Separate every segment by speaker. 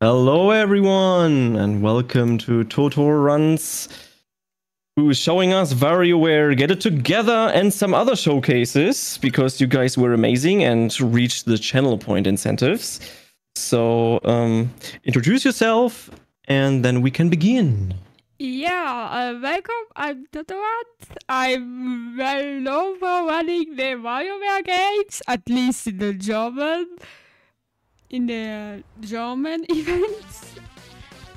Speaker 1: Hello everyone and welcome to TotorRuns, who is showing us WarioWare Get It Together and some other showcases because you guys were amazing and reached the channel point incentives. So introduce yourself and then we can begin.
Speaker 2: Yeah, welcome, I'm TotorRuns. I'm well known for running the WarioWare games, at least in the German events.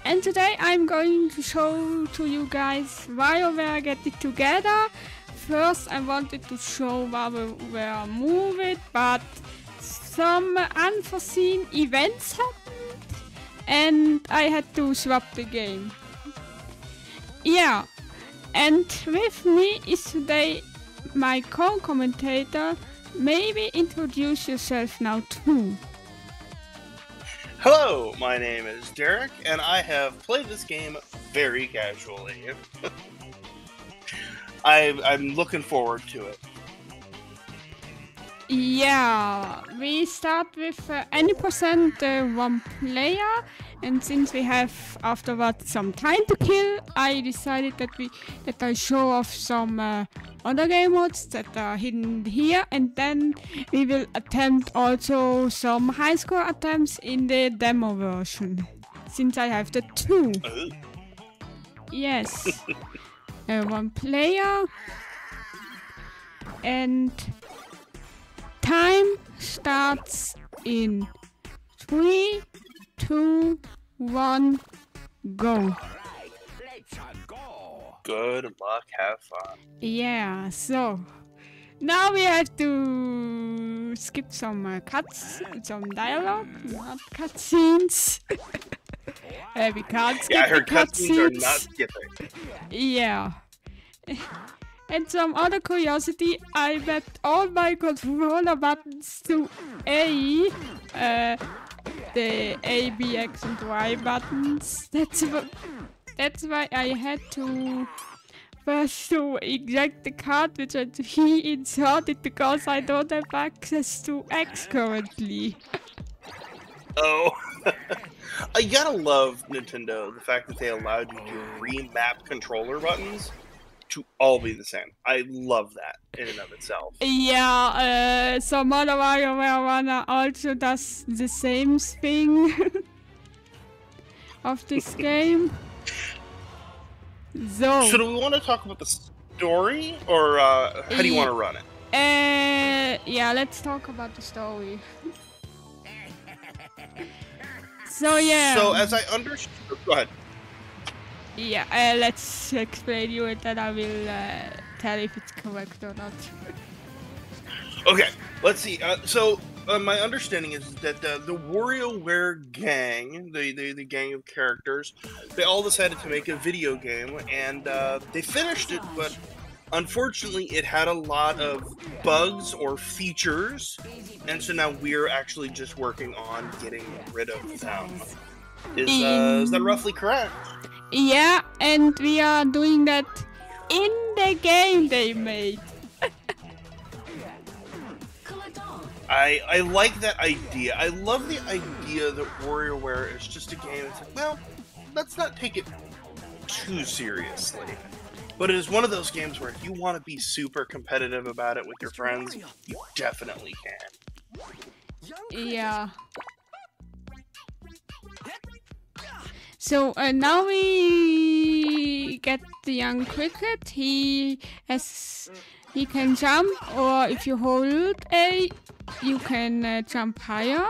Speaker 2: And today I'm going to show to you guys WarioWare Get It Together. First I wanted to show WarioWare Move It, but some unforeseen events happened and I had to swap the game. Yeah, and with me is today my co-commentator. Maybe introduce yourself now too.
Speaker 3: Hello, my name is Derek, and I have played this game very casually. I'm looking forward to it.
Speaker 2: Yeah, we start with any percent one player, and since we have afterwards some time to kill, I decided that I show off some other game modes that are hidden here, and then we will attempt also some high score attempts in the demo version, since I have the two. Yes, one player, and time starts in 3, 2, 1, go.
Speaker 3: Good luck, have fun.
Speaker 2: Yeah, so now we have to skip some some dialogue, not cutscenes. We can't skip
Speaker 3: I heard
Speaker 2: the
Speaker 3: cutscenes are not skipping.
Speaker 2: Yeah. And some other curiosity, I mapped all my controller buttons to A, the A, B, X and Y buttons. That's why I had to first to eject the card which I inserted because I don't have access to X currently.
Speaker 3: Oh, I gotta love Nintendo, the fact that they allowed you to remap controller buttons to all be the same. I love that in and of itself.
Speaker 2: Yeah, some other WarioWare runner also does the same thing of this game. So
Speaker 3: do we want to talk about the story, or how do you want to run it?
Speaker 2: Yeah, let's talk about the story. So yeah.
Speaker 3: So as I understood, go ahead.
Speaker 2: Yeah, let's explain you and then I will tell if it's correct or not.
Speaker 3: Okay, let's see. My understanding is that the WarioWare gang, the gang of characters, they all decided to make a video game, and they finished it, but unfortunately it had a lot of bugs or features, and so now we're actually just working on getting rid of them. Is that roughly correct?
Speaker 2: Yeah, and we are doing that in the game they made.
Speaker 3: I like that idea. I love the idea that WarioWare is just a game. It's like, well, let's not take it too seriously. But it is one of those games where if you want to be super competitive about it with your friends, you definitely can.
Speaker 2: Yeah. So now we get the young cricket. He can jump, or if you hold A, you can jump higher.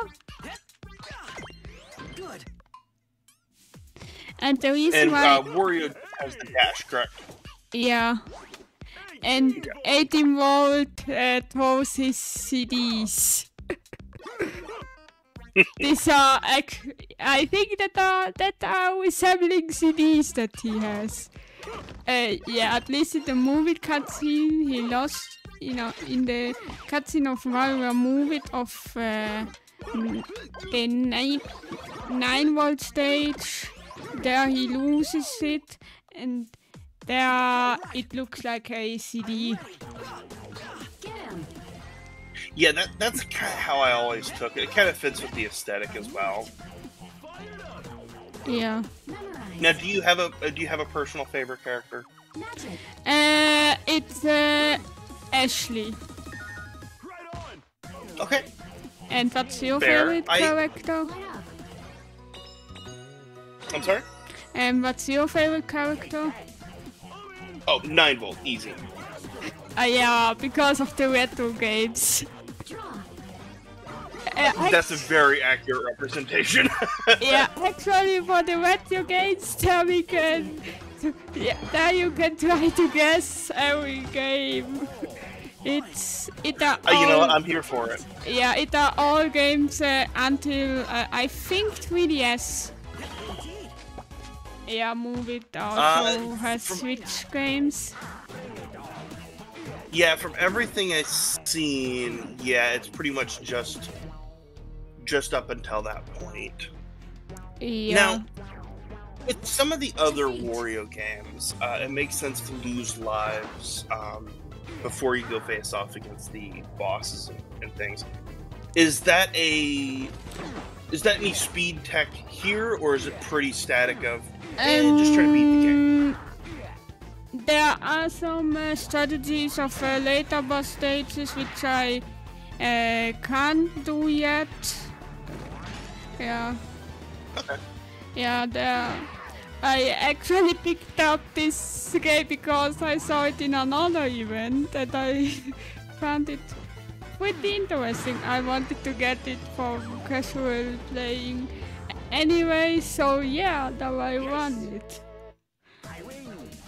Speaker 4: Good.
Speaker 2: And the reason why
Speaker 3: Wario has the dash, correct?
Speaker 2: Yeah. And 18-volt throws his CDs. These are, I think that are resembling CDs that he has. Yeah, at least in the movie cutscene, he lost, in the cutscene of WarioWare Move It of the 9-volt stage. There he loses it, and there it looks like a CD.
Speaker 3: Yeah, that's kind of how I always took it. It kind of fits with the aesthetic as well.
Speaker 2: Yeah.
Speaker 3: Now, do you have a personal favorite character?
Speaker 2: It's Ashley.
Speaker 3: Okay.
Speaker 2: And what's your
Speaker 3: Fair.
Speaker 2: favorite character?
Speaker 3: I'm sorry?
Speaker 2: And what's your favorite character?
Speaker 3: Oh, 9-volt, easy.
Speaker 2: Yeah, because of the retro games.
Speaker 3: That's a very accurate representation.
Speaker 2: Yeah, actually for the retro games, there you can try to guess every game. You know what?
Speaker 3: I'm here for it.
Speaker 2: Yeah, it are all games until I think 3DS. Yeah, Move It also has Switch games.
Speaker 3: Yeah, from everything I've seen, yeah, it's pretty much just up until that point.
Speaker 2: Yeah.
Speaker 3: Now, with some of the other Wario games, it makes sense to lose lives before you go face off against the bosses and things. Is that any speed tech here, or is it pretty static of just trying to beat the game?
Speaker 2: There are some strategies of later boss stages which I can't do yet. Yeah.
Speaker 3: Okay.
Speaker 2: Yeah, I actually picked up this game because I saw it in another event and I found it pretty interesting. I wanted to get it for casual playing anyway, so yeah, now I won it.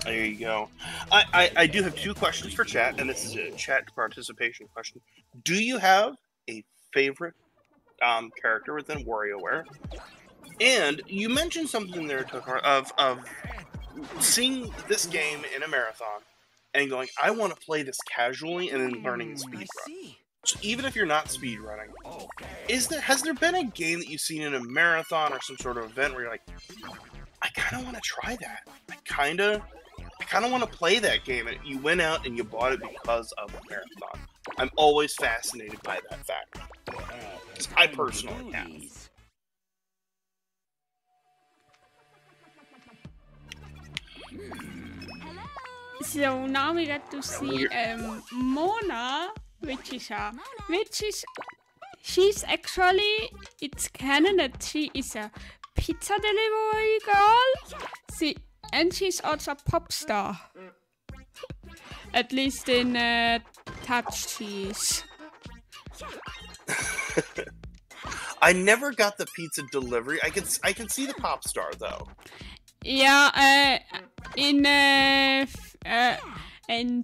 Speaker 3: There you go. I do have 2 questions for chat, and this is a chat participation question. Do you have a favorite character within WarioWare? And you mentioned something there, Totor, of seeing this game in a marathon and going, I want to play this casually, and then learning the speedrun. So even if you're not speedrunning, has there been a game that you've seen in a marathon or some sort of event where you're like, I kind of want to try that. I kind of want to play that game, and you went out and you bought it because of the marathon. I'm always fascinated by that fact. I personally have.
Speaker 2: So now we get to see Mona, she's actually, it's canon that she is a pizza delivery girl. And she's also a pop star. At least in Touch she is.
Speaker 3: I never got the pizza delivery. I can see the pop star though.
Speaker 2: Yeah, in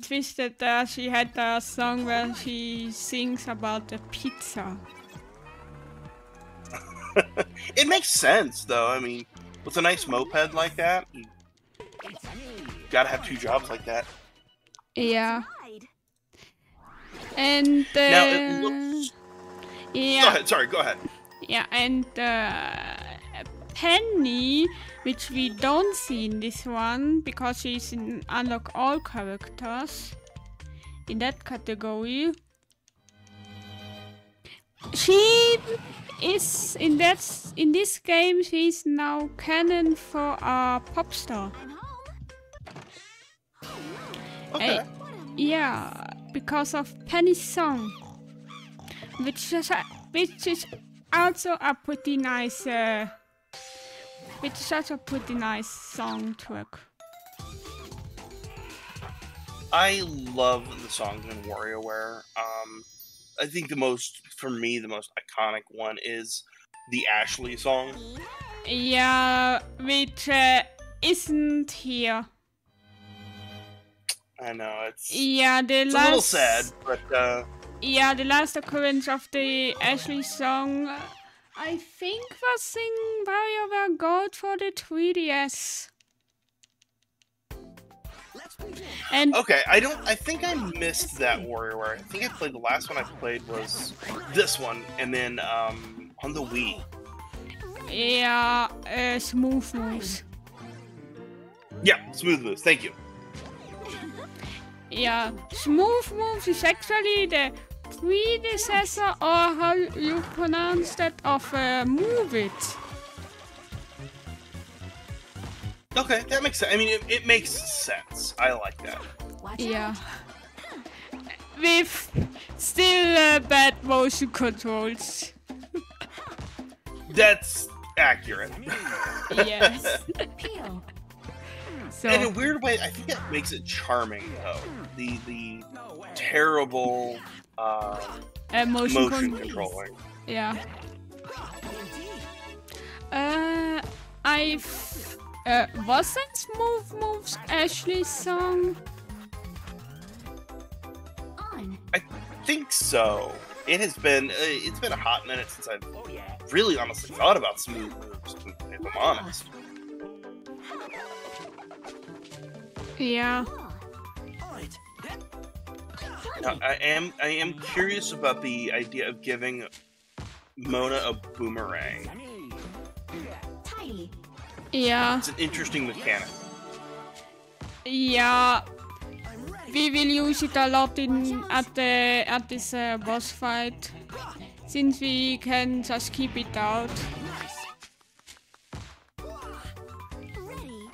Speaker 2: Twisted she had a song where she sings about the pizza.
Speaker 3: It makes sense though. I mean, with a nice moped like that, you gotta have 2 jobs like that.
Speaker 2: Yeah. And
Speaker 3: now it looks.
Speaker 2: yeah.
Speaker 3: Go ahead.
Speaker 2: Yeah, and Penny, which we don't see in this one because she's in Unlock All characters in that category. She is in this game. She's now canon for a pop star.
Speaker 3: Okay.
Speaker 2: Yeah, because of Penny's song, which is also a pretty nice, soundtrack.
Speaker 3: I love the songs in WarioWare. I think the most iconic one is the Ashley song.
Speaker 2: Yeah, which isn't here.
Speaker 3: I know, it's
Speaker 2: a
Speaker 3: little sad, but
Speaker 2: yeah, the last occurrence of the Ashley song, I think was in WarioWare Gold for the 3DS. And
Speaker 3: okay, I think I missed that WarioWare. I think the last one I played was this one, and then on the Wii.
Speaker 2: Yeah, Smooth Moves.
Speaker 3: Yeah, Smooth Moves. Thank you.
Speaker 2: Yeah, Smooth Moves is actually the predecessor, or how you pronounce that, of Move It.
Speaker 3: Okay, that makes sense. I mean, it makes sense. I like that.
Speaker 2: Yeah. With still bad motion controls.
Speaker 3: That's accurate.
Speaker 2: Yes. So,
Speaker 3: In a weird way, I think that makes it charming, though. The terrible motion controlling.
Speaker 2: Yeah. Wasn't Smooth Moves Ashley's song?
Speaker 3: I think so. It has been it's been a hot minute since I've really honestly thought about Smooth Moves, if I'm honest.
Speaker 2: Yeah.
Speaker 3: Now, I am curious about the idea of giving Mona a boomerang.
Speaker 2: Yeah.
Speaker 3: It's an interesting mechanic.
Speaker 2: Yeah. We will use it a lot at this boss fight, since we can just keep it out.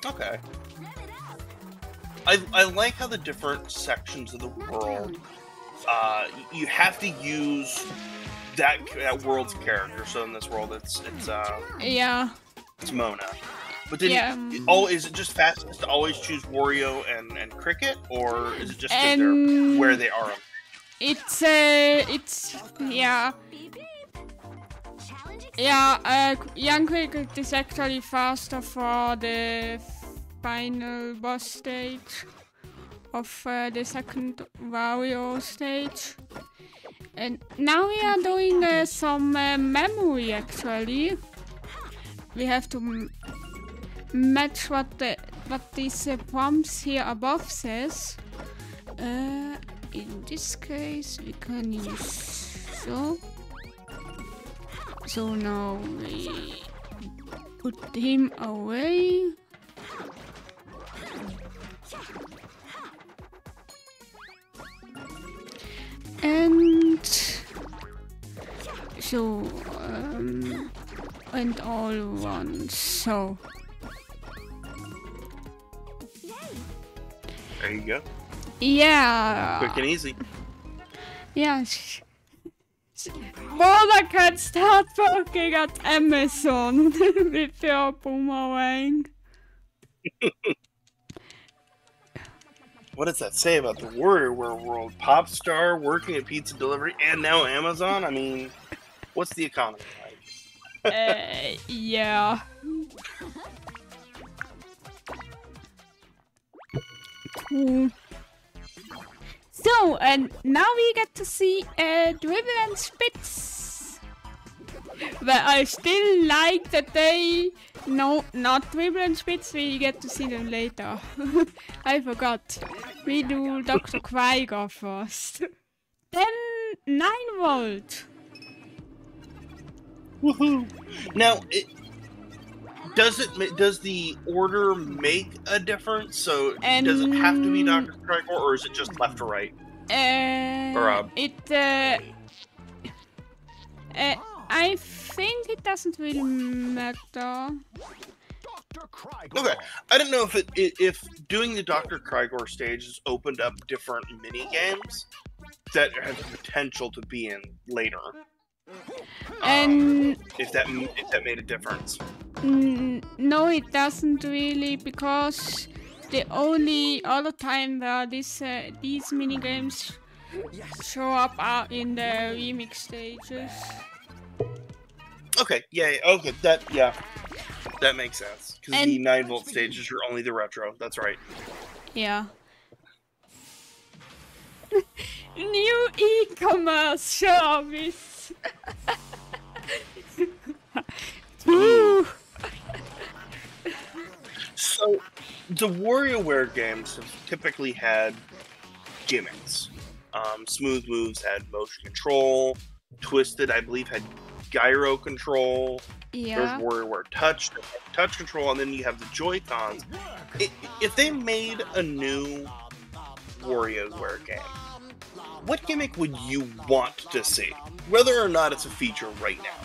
Speaker 3: Okay. I like how the different sections of the world, you have to use that world's character. So in this world, it's Mona. But then, is it just fastest to always choose Wario and Cricket, or is it just because they're where they are?
Speaker 2: It's Young Cricket is actually faster for the final boss stage of the second Wario stage. And now we are doing some memory actually. We have to match what these prompts here above says. In this case we can use so now we put him away. And so and all ones. So
Speaker 3: there you go.
Speaker 2: Yeah.
Speaker 3: Quick and easy.
Speaker 2: Yeah. Mona can start working at Amazon with your boomerang.
Speaker 3: What does that say about the WarioWare world? Pop star working at pizza delivery and now Amazon? I mean, what's the economy like?
Speaker 2: Yeah. Cool. So, and now we get to see Dribble and Spitz. But I still like that they... No, not Dribble and Spitz, we get to see them later. I forgot. We do Dr. Quager first. Then 9 volt.
Speaker 3: Woohoo! Now, does the order make a difference? So does it have to be Dr. Quager, or is it just left to right?
Speaker 2: I think it doesn't really matter.
Speaker 3: Okay, I didn't know if doing the Dr. Crygor stage has opened up different mini games that have the potential to be in later.
Speaker 2: And
Speaker 3: if that made a difference.
Speaker 2: No, it doesn't really, because the only other time where these mini games show up are in the remix stages.
Speaker 3: Okay, okay, that makes sense. Because the 9 volt stages are only the retro. That's right.
Speaker 2: Yeah. New e-commerce service.
Speaker 3: So, the WarioWare games have typically had gimmicks. Smooth Moves had motion control. Twisted, I believe, had gyro control.
Speaker 2: Yeah.
Speaker 3: There's WarioWare touch control, and then you have the Joy-Cons. If they made a new WarioWare game, what gimmick would you want to see? Whether or not it's a feature right now.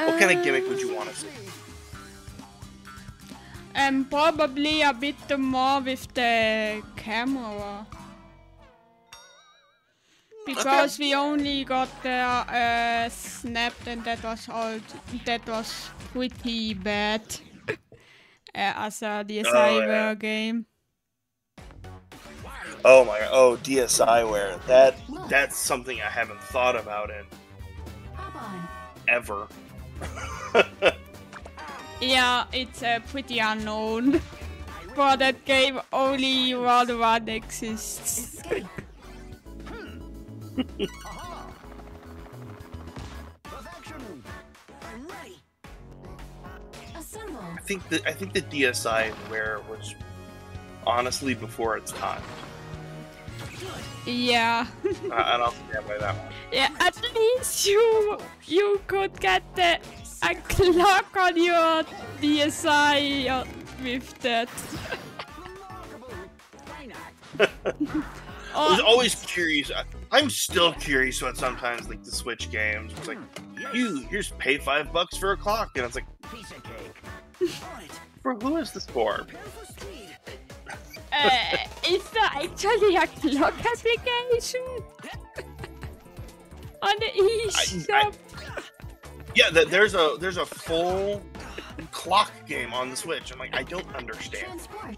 Speaker 3: What kind of gimmick would you want to see?
Speaker 2: And probably a bit more with the camera. Because we only got the snapped and that was all. That was pretty bad as a DSiWare game.
Speaker 3: Oh my god! Oh, DSiWare. That's something I haven't thought about in ever.
Speaker 2: Yeah, it's pretty unknown. For that game, only Lord1 exists.
Speaker 3: I think the DSiWare was honestly before its time.
Speaker 2: Yeah.
Speaker 3: I don't stand by that one.
Speaker 2: Yeah, at least you could get a clock on your DSi with that.
Speaker 3: I was always curious. I'm still curious about sometimes like the Switch games. It's like, here's pay $5 for a clock, and it's like, for who is this for?
Speaker 2: Is there actually a clock application on the eShop?
Speaker 3: Yeah, there's a full clock game on the Switch. I'm like, I don't understand.
Speaker 2: Why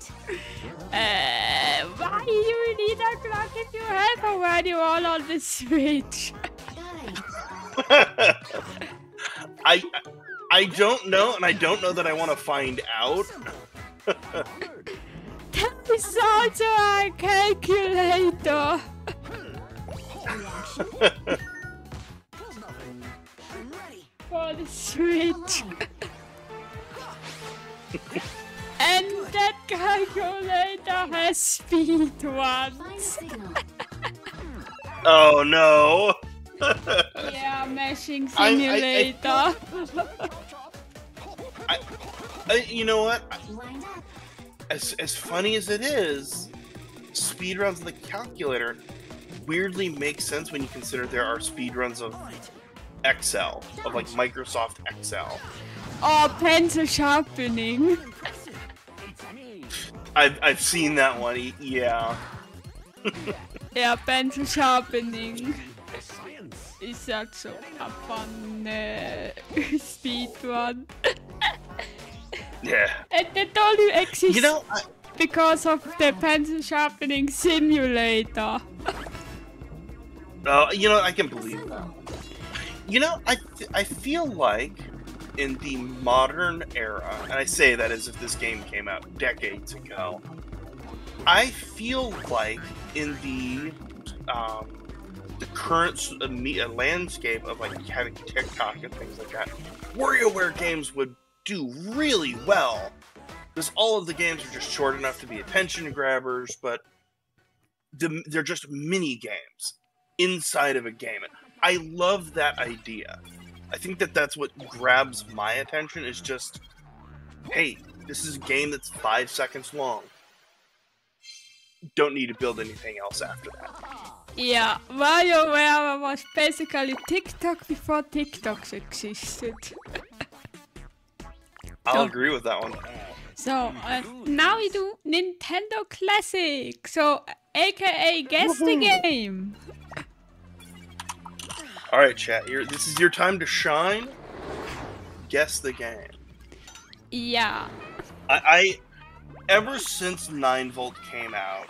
Speaker 2: do you need a clock if you have already all on the Switch?
Speaker 3: I don't know, and I don't know that I want to find out.
Speaker 2: That is also a calculator. For the Switch. And that calculator has speedruns.
Speaker 3: Oh no!
Speaker 2: Yeah, meshing simulator.
Speaker 3: You know what? As funny as it is, speedruns on the calculator weirdly makes sense when you consider there are speedruns of Excel, of like Microsoft Excel.
Speaker 2: Oh, pencil sharpening.
Speaker 3: I've seen that one. Yeah.
Speaker 2: Yeah, pencil sharpening is such a fun speedrun.
Speaker 3: Yeah.
Speaker 2: And that only exists,
Speaker 3: you know,
Speaker 2: because of the pencil sharpening simulator.
Speaker 3: You know, I can believe that. You know, I feel like in the modern era, and I say that as if this game came out decades ago, I feel like in the current landscape of like having TikTok and things like that, WarioWare games would do really well, because all of the games are just short enough to be attention grabbers, but they're just mini games inside of a game. I love that idea. I think that's what grabs my attention, is just, hey, this is a game that's 5 seconds long. Don't need to build anything else after that.
Speaker 2: Yeah, WarioWare was basically TikTok before TikToks existed.
Speaker 3: I'll agree with that one.
Speaker 2: So, now we do Nintendo Classic. So, aka guess the game.
Speaker 3: Alright, chat. This is your time to shine. Guess the game.
Speaker 2: Yeah.
Speaker 3: I ever since 9V came out,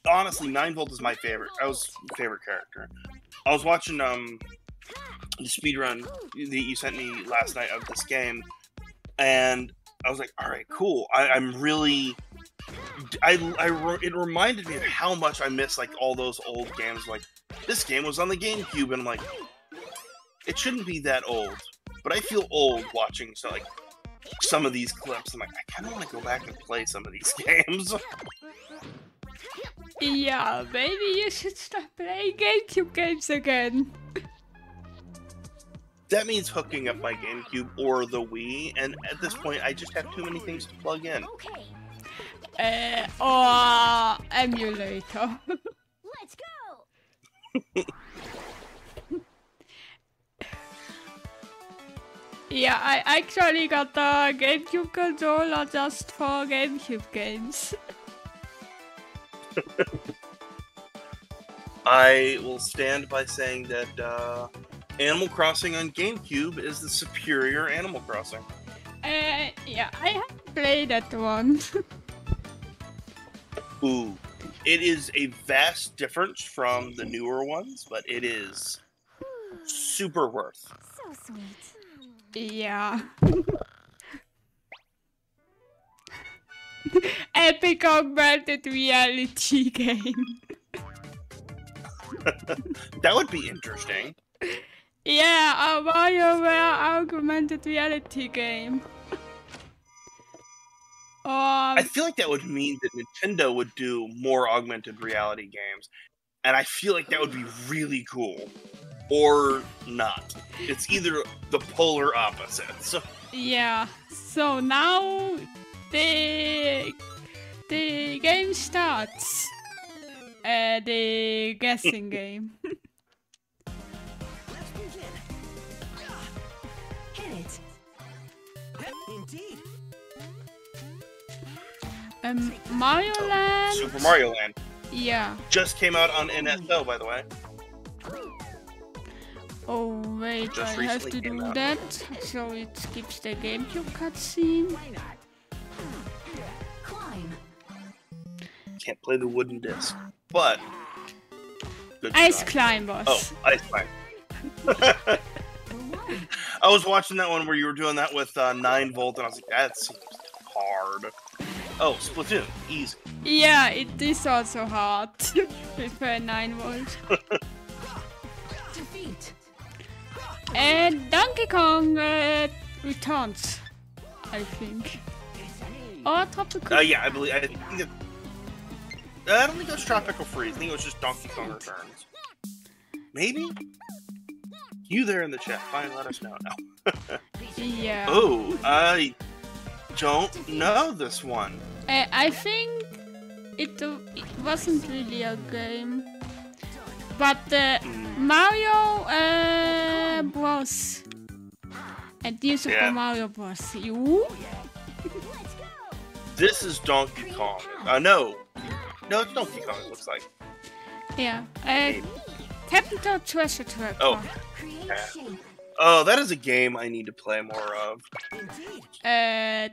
Speaker 3: honestly, 9V is my favorite. I was favorite character. I was watching the speedrun that you sent me last night of this game, and I was like, all right, cool. I'm really... it reminded me of how much I miss like all those old games. Like, this game was on the GameCube, and I'm like, it shouldn't be that old, but I feel old watching some of these clips. I'm like, I kind of want to go back and play some of these games.
Speaker 2: Yeah, maybe you should start playing GameCube games again.
Speaker 3: That means hooking up my GameCube or the Wii, and at this point, I just have too many things to plug in.
Speaker 2: Or emulator.
Speaker 4: Let's go.
Speaker 2: Yeah, I actually got a GameCube controller just for GameCube games.
Speaker 3: I will stand by saying that Animal Crossing on GameCube is the superior Animal Crossing.
Speaker 2: Yeah, I haven't played that one.
Speaker 3: Ooh, it is a vast difference from the newer ones, but it is super worth.
Speaker 4: So sweet.
Speaker 2: Yeah. Epic augmented reality game.
Speaker 3: That would be interesting.
Speaker 2: Yeah, a WarioWare augmented reality game.
Speaker 3: I feel like that would mean that Nintendo would do more augmented reality games, and I feel like that would be really cool. Or not. It's either the polar opposites.
Speaker 2: Yeah, so now the game starts. The guessing game.
Speaker 4: Let's begin. Hit it. Indeed.
Speaker 2: Mario Land.
Speaker 3: Super Mario Land
Speaker 2: Yeah.
Speaker 3: just came out on NSO, by the way.
Speaker 2: Oh wait,
Speaker 3: Just
Speaker 2: I have
Speaker 3: recently
Speaker 2: to
Speaker 3: came
Speaker 2: do
Speaker 3: out.
Speaker 2: that, so it skips the GameCube cutscene.
Speaker 4: Why not? Climb.
Speaker 3: Can't play the wooden disc, but good
Speaker 2: Ice
Speaker 3: try.
Speaker 2: Climbers.
Speaker 3: Oh, Ice Climb. I was watching that one where you were doing that with 9 volt, and I was like, that seems hard. Oh, Splatoon, easy.
Speaker 2: Yeah, it is also hard with 9 volt.
Speaker 4: Defeat.
Speaker 2: And Donkey Kong returns, I think. Or Tropical.
Speaker 3: Yeah, I believe. I think it, I don't think it was Tropical Freeze. I think it was just Donkey Kong Returns. Maybe. You there in the chat? Fine, let us know now.
Speaker 2: Yeah.
Speaker 3: Oh, I don't know this one.
Speaker 2: I think it wasn't really a game, but Mario Bros. And New Super
Speaker 3: Yeah.
Speaker 2: Mario Bros. You?
Speaker 3: This is Donkey Kong. No, it's Donkey Kong. It looks like.
Speaker 2: Yeah. Capital Treasure Tracker.
Speaker 3: Oh. Oh, that is a game I need to play more of.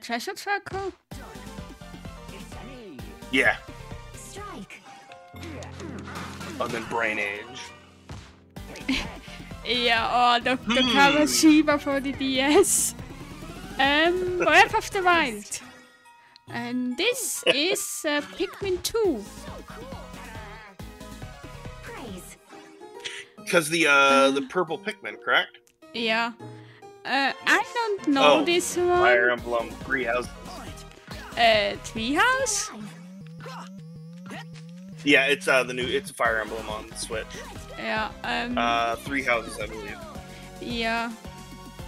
Speaker 2: Treasure Tracker?
Speaker 3: Yeah.
Speaker 4: Strike.
Speaker 3: And then Brain Age.
Speaker 2: Yeah, or Dr. Kawashima for the DS. Breath of the Wild. And this is Pikmin 2.
Speaker 4: Praise.
Speaker 3: Because the purple Pikmin, correct?
Speaker 2: Yeah. I don't know this one.
Speaker 3: Fire Emblem, 3 houses.
Speaker 2: Treehouse?
Speaker 3: Yeah, it's it's Fire Emblem on the Switch.
Speaker 2: Yeah.
Speaker 3: 3 houses, I believe.
Speaker 2: Yeah.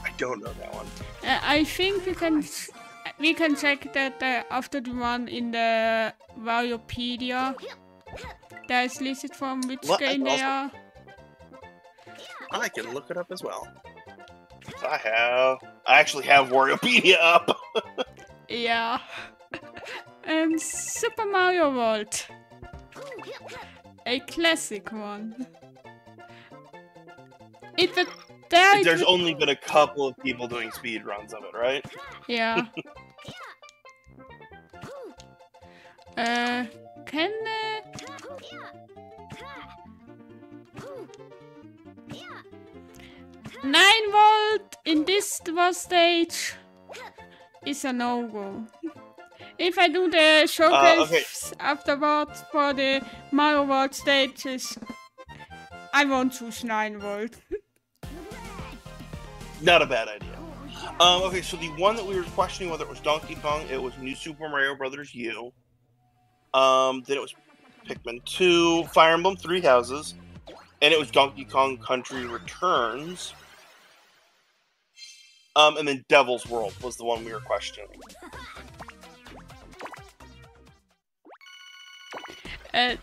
Speaker 3: I don't know that one.
Speaker 2: I think we can check that after the one in the Wariopedia. There's listed from which
Speaker 3: Well,
Speaker 2: game they are.
Speaker 3: I can look it up as well. I actually have Wariopedia up.
Speaker 2: Yeah. Super Mario World. A classic one.
Speaker 3: There's only been a couple of people doing speedruns of it, right?
Speaker 2: Yeah. Can 9 volt in this stage is a no-go. If I do the showcase afterwards for the Mario World stages, I won't choose 9 volt.
Speaker 3: Not a bad idea. Okay, so the one that we were questioning whether it was Donkey Kong, it was New Super Mario Bros. U. Then it was Pikmin 2, Fire Emblem 3 Houses, and it was Donkey Kong Country Returns. And then Devil's World was the one we were questioning.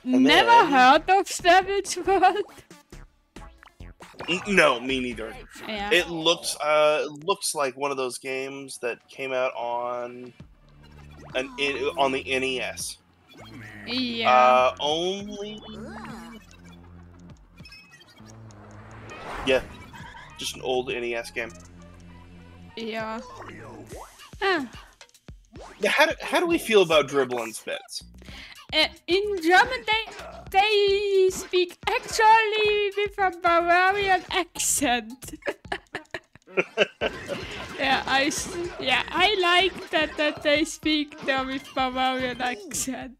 Speaker 2: Never heard of Devil's World?
Speaker 3: No, me neither.
Speaker 2: Yeah.
Speaker 3: It looks like one of those games that came out on on the NES.
Speaker 2: Yeah.
Speaker 3: Yeah, just an old NES game.
Speaker 2: Yeah. Ah.
Speaker 3: Yeah, how do we feel about dribble and spits?
Speaker 2: In German, they speak actually with a Bavarian accent. I like that they speak there with Bavarian accent.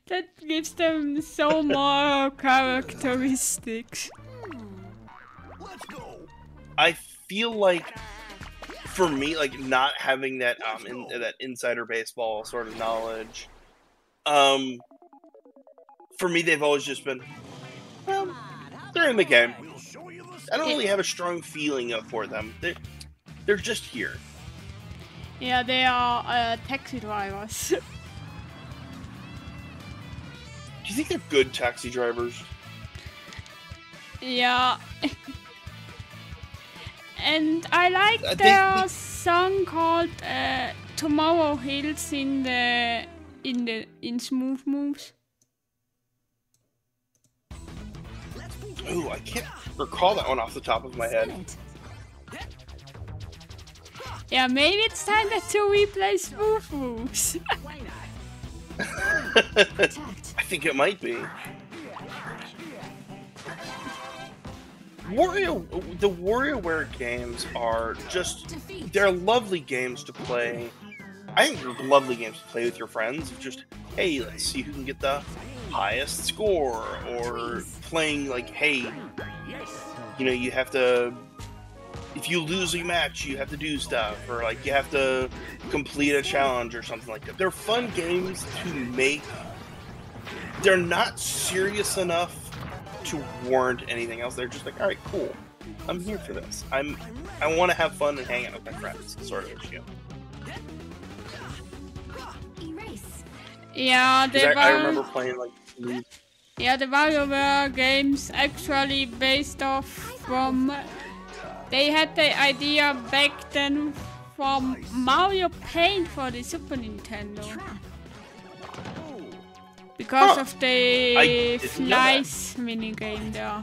Speaker 2: That gives them so more characteristics.
Speaker 3: I feel like, for me, like not having that that insider baseball sort of knowledge, for me they've always just been, well, they're in the game. I don't really have a strong feeling for them. They're just here.
Speaker 2: Yeah, they are taxi drivers.
Speaker 3: Do you think they're good taxi drivers?
Speaker 2: Yeah. And I like their song called Tomorrow Hills in Smooth Moves.
Speaker 3: Ooh, I can't recall that one off the top of my head.
Speaker 2: Yeah, maybe it's time to replay Smooth Moves.
Speaker 3: I think it might be. The WarioWare games are just, they're lovely games to play. I think they're lovely games to play with your friends. It's just, hey, let's see who can get the highest score, or playing like, hey, you know, you have to, if you lose a match, you have to do stuff, or like you have to complete a challenge or something like that. They're fun games to make. They're not serious enough to warrant anything else. They're just like, all right, cool, I'm here for this. I want to have fun and hang out with my friends, sort of issue.
Speaker 2: Yeah,
Speaker 3: I remember playing like.
Speaker 2: Yeah, the WarioWare games actually based off from. They had the idea back then from Mario Paint for the Super Nintendo. Because of the flies minigame there.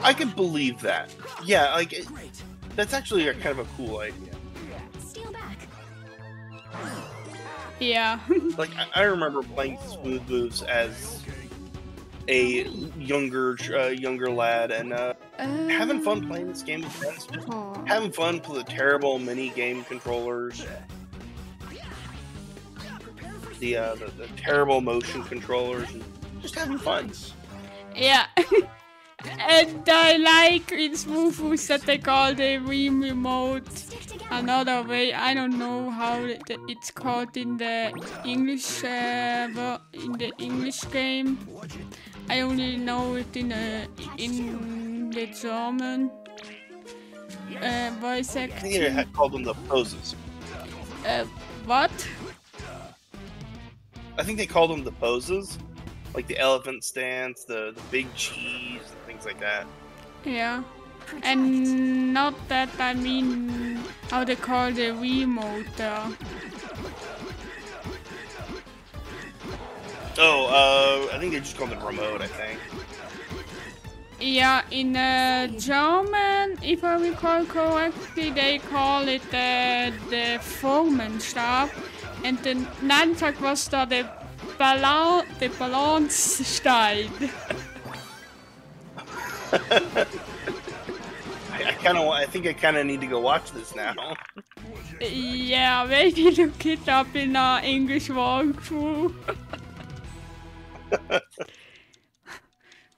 Speaker 3: I can believe that. Yeah, like that's actually a kind of a cool idea.
Speaker 2: Yeah.
Speaker 3: Like I remember playing Smooth Moves as a younger lad, and having fun playing this game with friends. Just having fun with the terrible mini game controllers, the terrible motion controllers, and just having fun.
Speaker 2: Yeah. And I like in Smooth Moves that they call the Wii remote another way. I don't know how it's called in the English game. I only know it in the German voice acting.
Speaker 3: I think they called them the poses.
Speaker 2: What?
Speaker 3: I think they called them the poses. Like the elephant stance, the big cheese, and things like that.
Speaker 2: Yeah. And not that, I mean how they call the remote there.
Speaker 3: Oh, I think they just called it remote, I think.
Speaker 2: Yeah, in German, if I recall correctly, they call it the Formenstab, and the Nantak was da the Balancestein.
Speaker 3: I think I kind of need to go watch this now.
Speaker 2: Yeah, maybe look it up in our English walkthrough.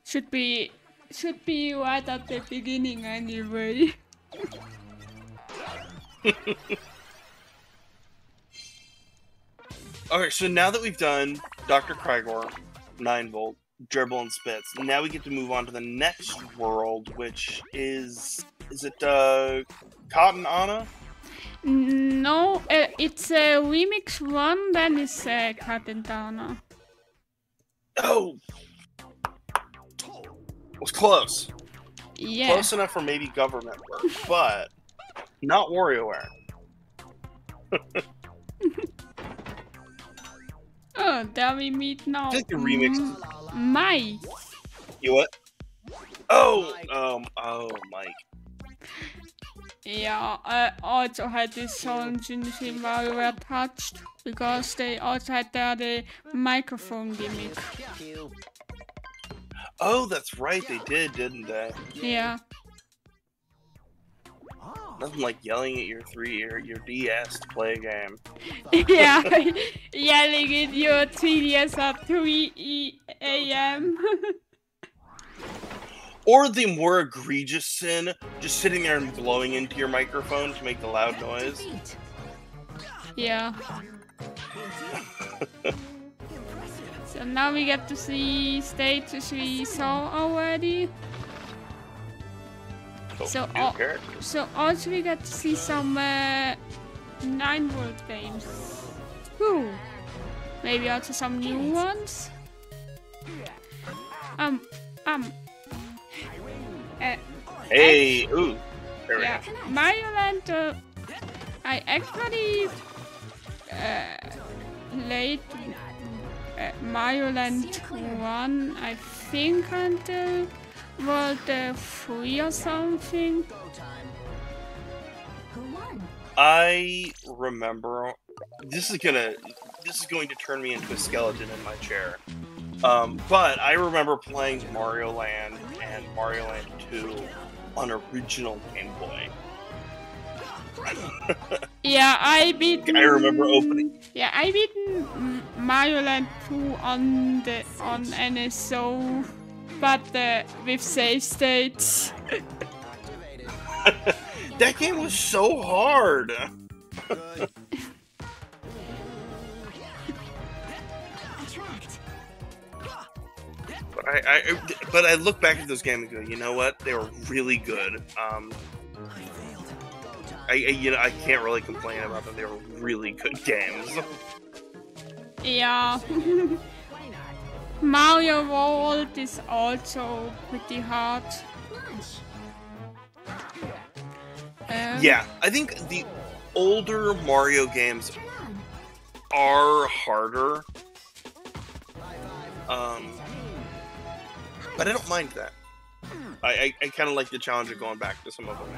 Speaker 2: Should be right at the beginning anyway.
Speaker 3: Okay, so now that we've done Dr. Krygor, 9-volt, Dribble and Spits, now we get to move on to the next world, which is it Cotton Anna?
Speaker 2: No, it's a remix one, then it's Cotton Anna.
Speaker 3: Oh! was close.
Speaker 2: Yeah.
Speaker 3: Close enough for maybe government work, but not WarioWare.
Speaker 2: Oh, there we meet now.
Speaker 3: I think the remix.
Speaker 2: Mike.
Speaker 3: You what? Oh, Mike.
Speaker 2: Yeah, I also had this song in WarioWare Touched because they also had there the microphone gimmick.
Speaker 3: Oh, that's right, they did, didn't they?
Speaker 2: Yeah.
Speaker 3: Nothing like yelling at your DS to play a game.
Speaker 2: Yeah, yelling at your 3DS at 3 a.m.
Speaker 3: Or the more egregious sin, just sitting there and blowing into your microphone to make the loud noise.
Speaker 2: Yeah. So now we get to see stages we saw already. So also we get to see some 9-volt games. Whew. Maybe also some new ones.
Speaker 3: Hey, ooh. There we
Speaker 2: Yeah,
Speaker 3: go.
Speaker 2: Mario Land, I actually played Mario Land 1, I think, until World 3 or something.
Speaker 3: I remember. This is going to turn me into a skeleton in my chair. But I remember playing Mario Land and Mario Land 2 on original Game Boy.
Speaker 2: Yeah, I
Speaker 3: remember opening.
Speaker 2: Yeah, I beat Mario Land 2 on NSO, but with save states.
Speaker 3: That game was so hard. But I look back at those games and go, you know what? They were really good. I can't really complain about them. They were really good games.
Speaker 2: Yeah. Mario World is also pretty hard.
Speaker 3: Yeah, I think the older Mario games are harder. But I don't mind that. I kind of like the challenge of going back to some of them.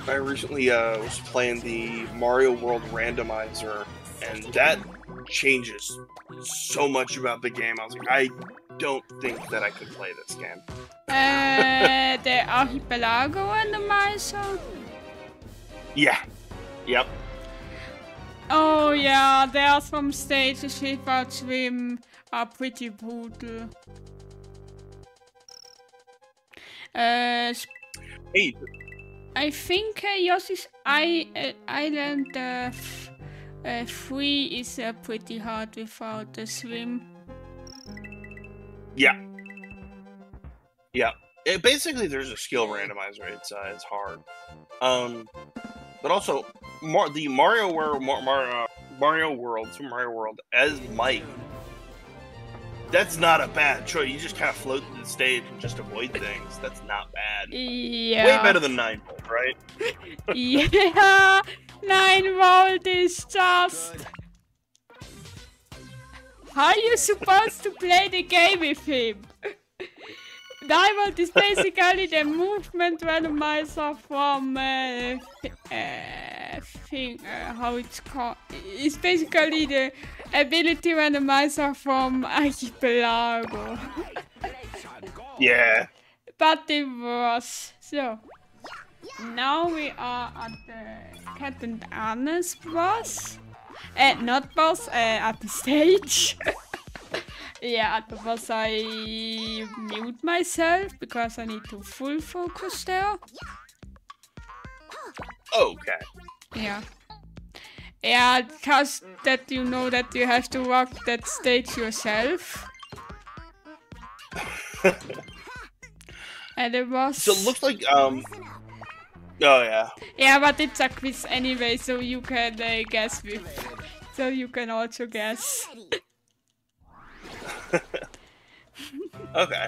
Speaker 3: I recently was playing the Mario World randomizer, and that changes so much about the game. I was like, I don't think that I could play this game.
Speaker 2: The Archipelago randomizer?
Speaker 3: Yeah. Yep.
Speaker 2: Oh yeah, there are some stages without swim are pretty brutal.
Speaker 3: Hey.
Speaker 2: I think Yoshi's Island 3 is pretty hard without a swim.
Speaker 3: Yeah. Yeah. Basically, there's a skill randomizer. It's hard. But also, the Mario World as Mike. That's not a bad choice. You just kind of float through the stage and just avoid things. That's not bad.
Speaker 2: Yeah.
Speaker 3: Way better than 9-volt, right?
Speaker 2: Yeah, 9-volt is just... How are you supposed to play the game with him? 9-volt is basically the movement randomizer from how it's called. It's basically the ability randomizer from Archipelago.
Speaker 3: Yeah.
Speaker 2: But it was so. Now we are at the Cat and Anna's boss. Not boss, at the stage. Yeah, at the boss I mute myself because I need to full focus there.
Speaker 3: Okay.
Speaker 2: Yeah. Yeah, just that you know that you have to rock that stage yourself. And it was...
Speaker 3: So it looks like, oh yeah.
Speaker 2: Yeah, but it's a quiz anyway, so you can guess with... So you can also guess.
Speaker 3: Okay.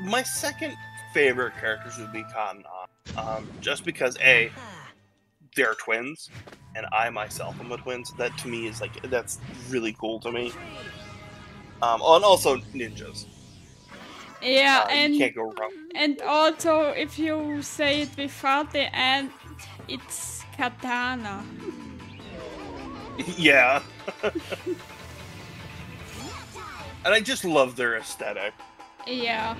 Speaker 3: My second favorite characters would be Cotton On. Just because A, they're twins, and I myself am a twin, so that to me is like, that's really cool to me. And also ninjas.
Speaker 2: Yeah,
Speaker 3: You can't go wrong.
Speaker 2: and also if you say it without the end, it's katana.
Speaker 3: Yeah. And I just love their aesthetic.
Speaker 2: Yeah.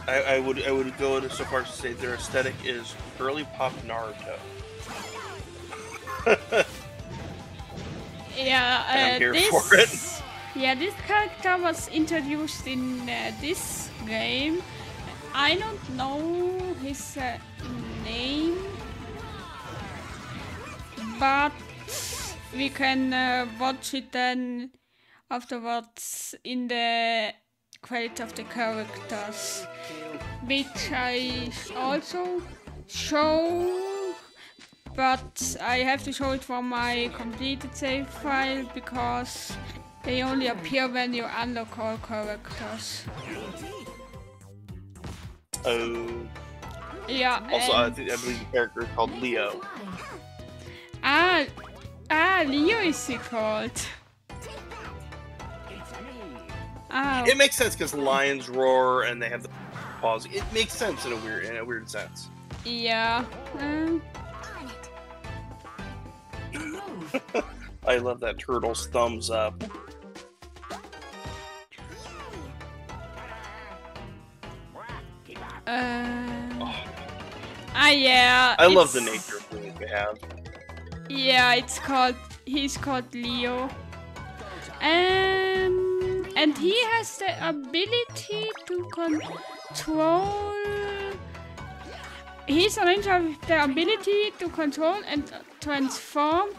Speaker 3: I would go so far as to say their aesthetic is early pop Naruto.
Speaker 2: Yeah,
Speaker 3: And I'm here for it.
Speaker 2: Yeah, this character was introduced in this game. I don't know his name, but we can watch it then afterwards in the credits of the characters, which I also show, but I have to show it from my completed save file because they only appear when you unlock all characters.
Speaker 3: Oh.
Speaker 2: Yeah.
Speaker 3: Also, I believe the character is called Leo.
Speaker 2: Leo is he called?
Speaker 3: It makes sense because lions roar and they have the paws. It makes sense in a weird sense.
Speaker 2: Yeah.
Speaker 3: I love that turtle's thumbs up.
Speaker 2: Yeah.
Speaker 3: I love the nature thing they have.
Speaker 2: Yeah, he's called Leo. And he has the ability to control. He's a ninja with the ability to control and transform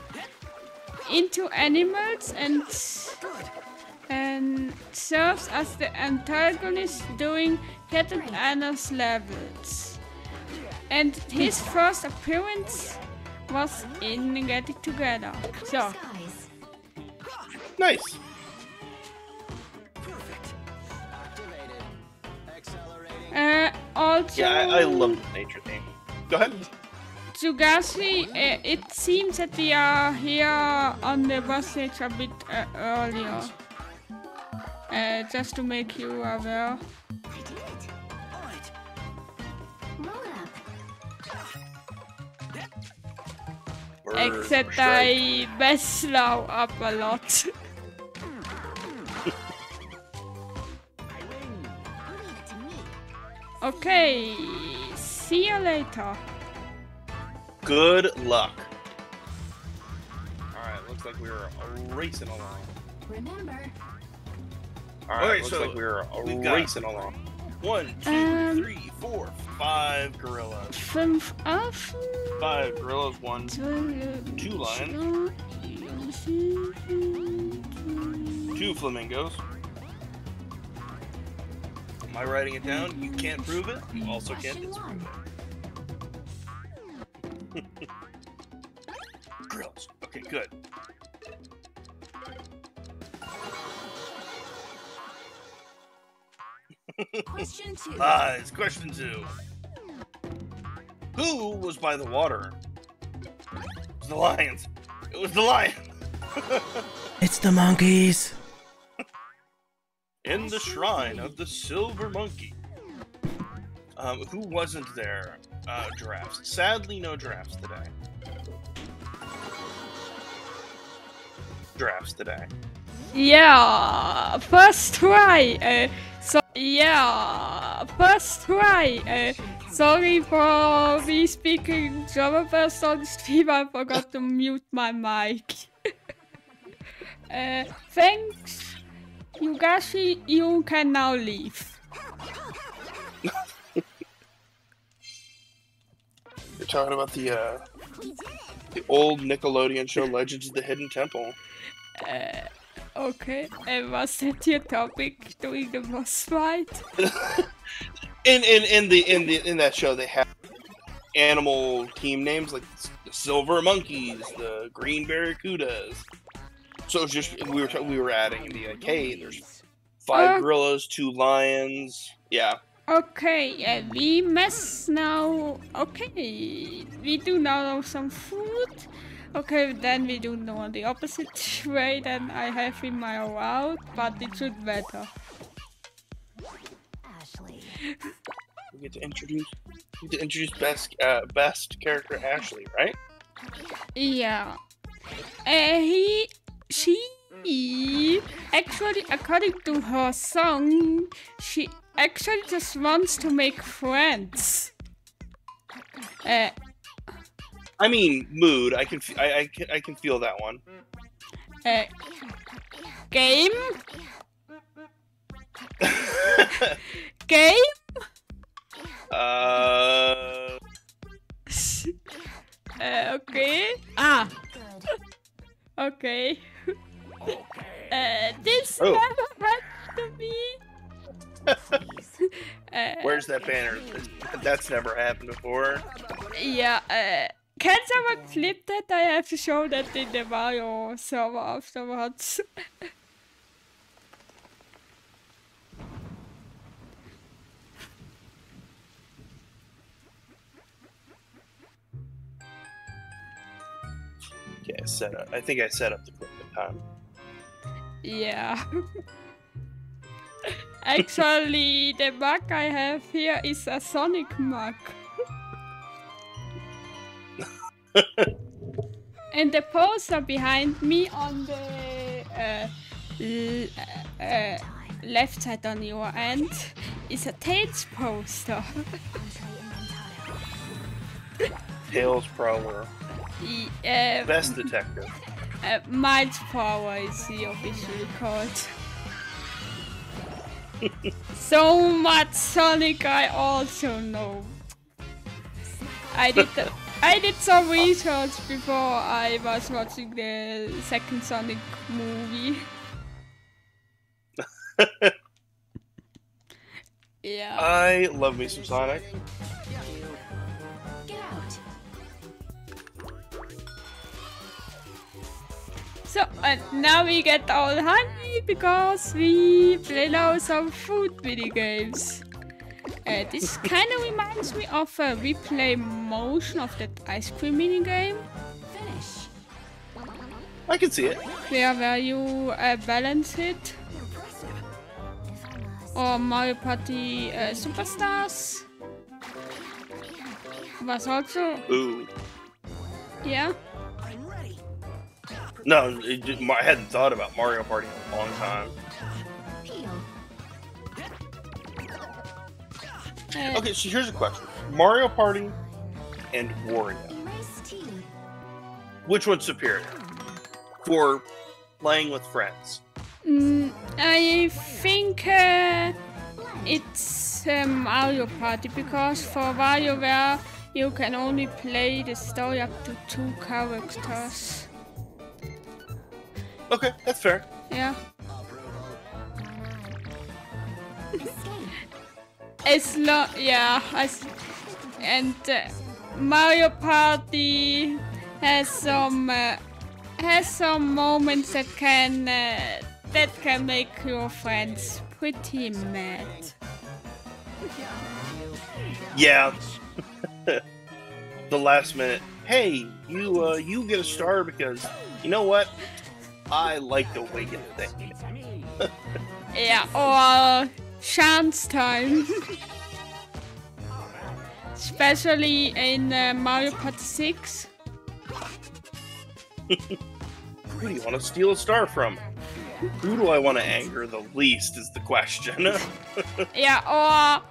Speaker 2: into animals and serves as the antagonist during Cat and Anna's levels. And his first appearance was in Get It Together. So.
Speaker 3: Nice.
Speaker 2: Also.
Speaker 3: Yeah, I love the nature theme. Go ahead.
Speaker 2: Jugachi, it seems that we are here on the boss stage a bit earlier. Just to make you aware. Except I mess now up a lot. Okay, see you later.
Speaker 3: Good luck. Alright, looks like we're racing along.
Speaker 4: Remember.
Speaker 3: Alright, looks like we're racing along. 1, 2, 3, 4, 5 gorillas.
Speaker 2: 5 Affen.
Speaker 3: 5 gorillas, 1, 2 lions, 2 flamingos. Am I writing it down? You can't prove it. You also can't disprove it. Gorillas. Okay, good.
Speaker 4: Question 2.
Speaker 3: It's question 2. Who was by the water? It was the lions. It was the lion.
Speaker 1: It's the monkeys.
Speaker 3: In the shrine of the silver monkey. Who wasn't there? Giraffes. Sadly, no giraffes today. Giraffes today.
Speaker 2: Yeah, first try. First try. Sorry for me speaking German first on stream. I forgot to mute my mic. Thanks, Jugachi. You can now leave.
Speaker 3: You're talking about the old Nickelodeon show Legends of the Hidden Temple.
Speaker 2: Okay. Was that your topic during the boss fight?
Speaker 3: in that show, they have animal team names like the silver monkeys, the green barracudas. So it's just we were adding in the cave. There's 5 gorillas, 2 lions. Yeah.
Speaker 2: Okay, we mess now. Okay, we do now some food. Okay, then we do know the opposite way than I have in my route, but it should better.
Speaker 3: We get to introduce best character Ashley, right?
Speaker 2: Yeah. She actually, according to her song, she actually just wants to make friends.
Speaker 3: I mean, mood. I can feel that one.
Speaker 2: Game. Game. Okay. Ah. Okay. This never happened to me.
Speaker 3: Where's that banner? That's never happened before.
Speaker 2: Yeah. Can someone clip that? I have to show that in the Mario server afterwards.
Speaker 3: Okay, I think I set up the clip in time.
Speaker 2: Yeah. Actually, the mug I have here is a Sonic mug. And the poster behind me on the left side on your end is a Tails poster.
Speaker 3: Tails Prowler. Best detective.
Speaker 2: Miles Power is the official code. So much Sonic I also know. I did some research before I was watching the second Sonic movie. Yeah.
Speaker 3: I love me some Sonic.
Speaker 4: Get out.
Speaker 2: So now we get all hungry because we play now some food mini games. This kind of reminds me of a replay motion of that ice cream mini game.
Speaker 4: Finish.
Speaker 3: I can see it.
Speaker 2: Where you balance it. Or Mario Party Superstars. Was also.
Speaker 3: Ooh.
Speaker 2: Yeah.
Speaker 3: No, I hadn't thought about Mario Party in a long time. Okay, so here's a question. Mario Party and Wario. Which one's superior for playing with friends?
Speaker 2: I think it's Mario Party, because for WarioWare you can only play the story up to 2 characters.
Speaker 3: Okay, that's fair.
Speaker 2: Yeah. And Mario Party has some moments that can make your friends pretty mad.
Speaker 3: Yeah. The last minute. Hey, you get a star because you know what? I like the way you think.
Speaker 2: Yeah, or chance time. Especially in Mario Party 6.
Speaker 3: Who do you want to steal a star from? Who do I want to anger the least is the question.
Speaker 2: Yeah, or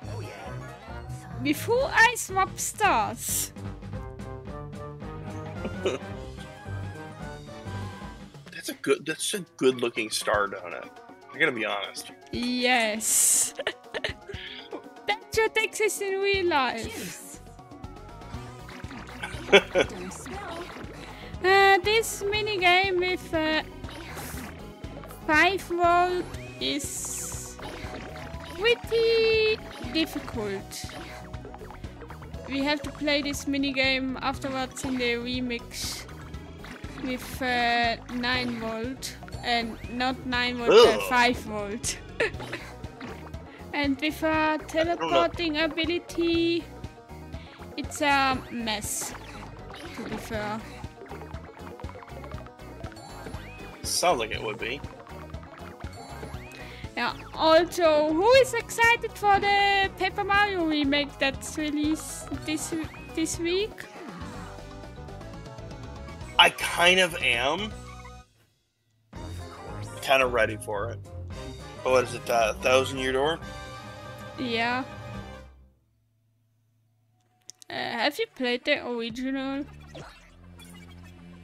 Speaker 2: before I swap stars.
Speaker 3: That's a good looking star donut. I gotta be honest.
Speaker 2: Yes. That should exist in real life. This minigame with 5-volt is pretty difficult. we have to play this minigame afterwards in the remix with 9 volt and not 9 volt,
Speaker 3: Ugh.
Speaker 2: 5 volt. And with a teleporting ability, it's a mess, to be fair.
Speaker 3: Sounds like it would be.
Speaker 2: Yeah, also, who is excited for the Paper Mario remake that's released this week?
Speaker 3: I kind of am. Kind of ready for it. But what is it, 1,000 Year Door?
Speaker 2: Yeah. Have you played the original?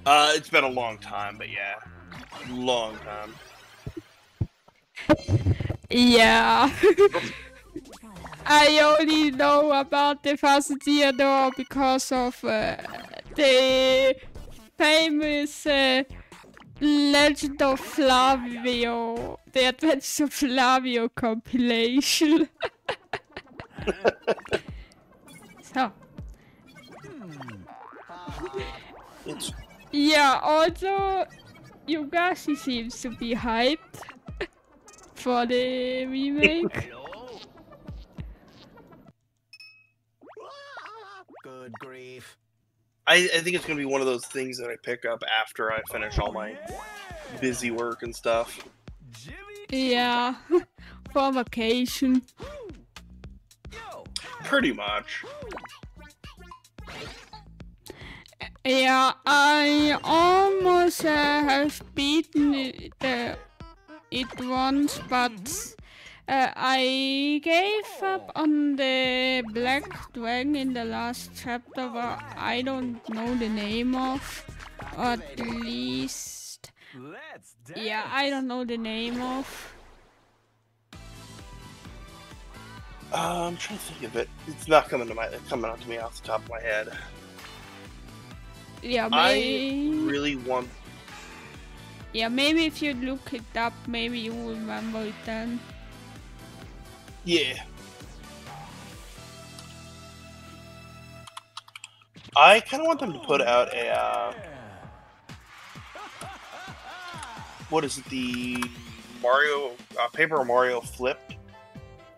Speaker 3: It's been a long time, but yeah. Long time.
Speaker 2: Yeah. I only know about the 1,000 Year Door because of the famous Legend of Flavio, the Adventures of Flavio compilation. So. Yeah, also Jugachi seems to be hyped for the remake.
Speaker 5: Good grief.
Speaker 3: I think it's going to be one of those things that I pick up after I finish all my busy work and stuff.
Speaker 2: Yeah, for vacation.
Speaker 3: Pretty much.
Speaker 2: Yeah, I almost have beaten it once, but I gave up on the Black Dragon in the last chapter where I don't know the name of, or at least, yeah, I don't know the name of.
Speaker 3: I'm trying to think of it. It's not coming out to me off the top of my head.
Speaker 2: Yeah,
Speaker 3: I really want.
Speaker 2: Yeah, maybe if you look it up, maybe you will remember it then.
Speaker 3: Yeah. I kind of want them to put out a. What is it? The Mario Paper Mario flipped,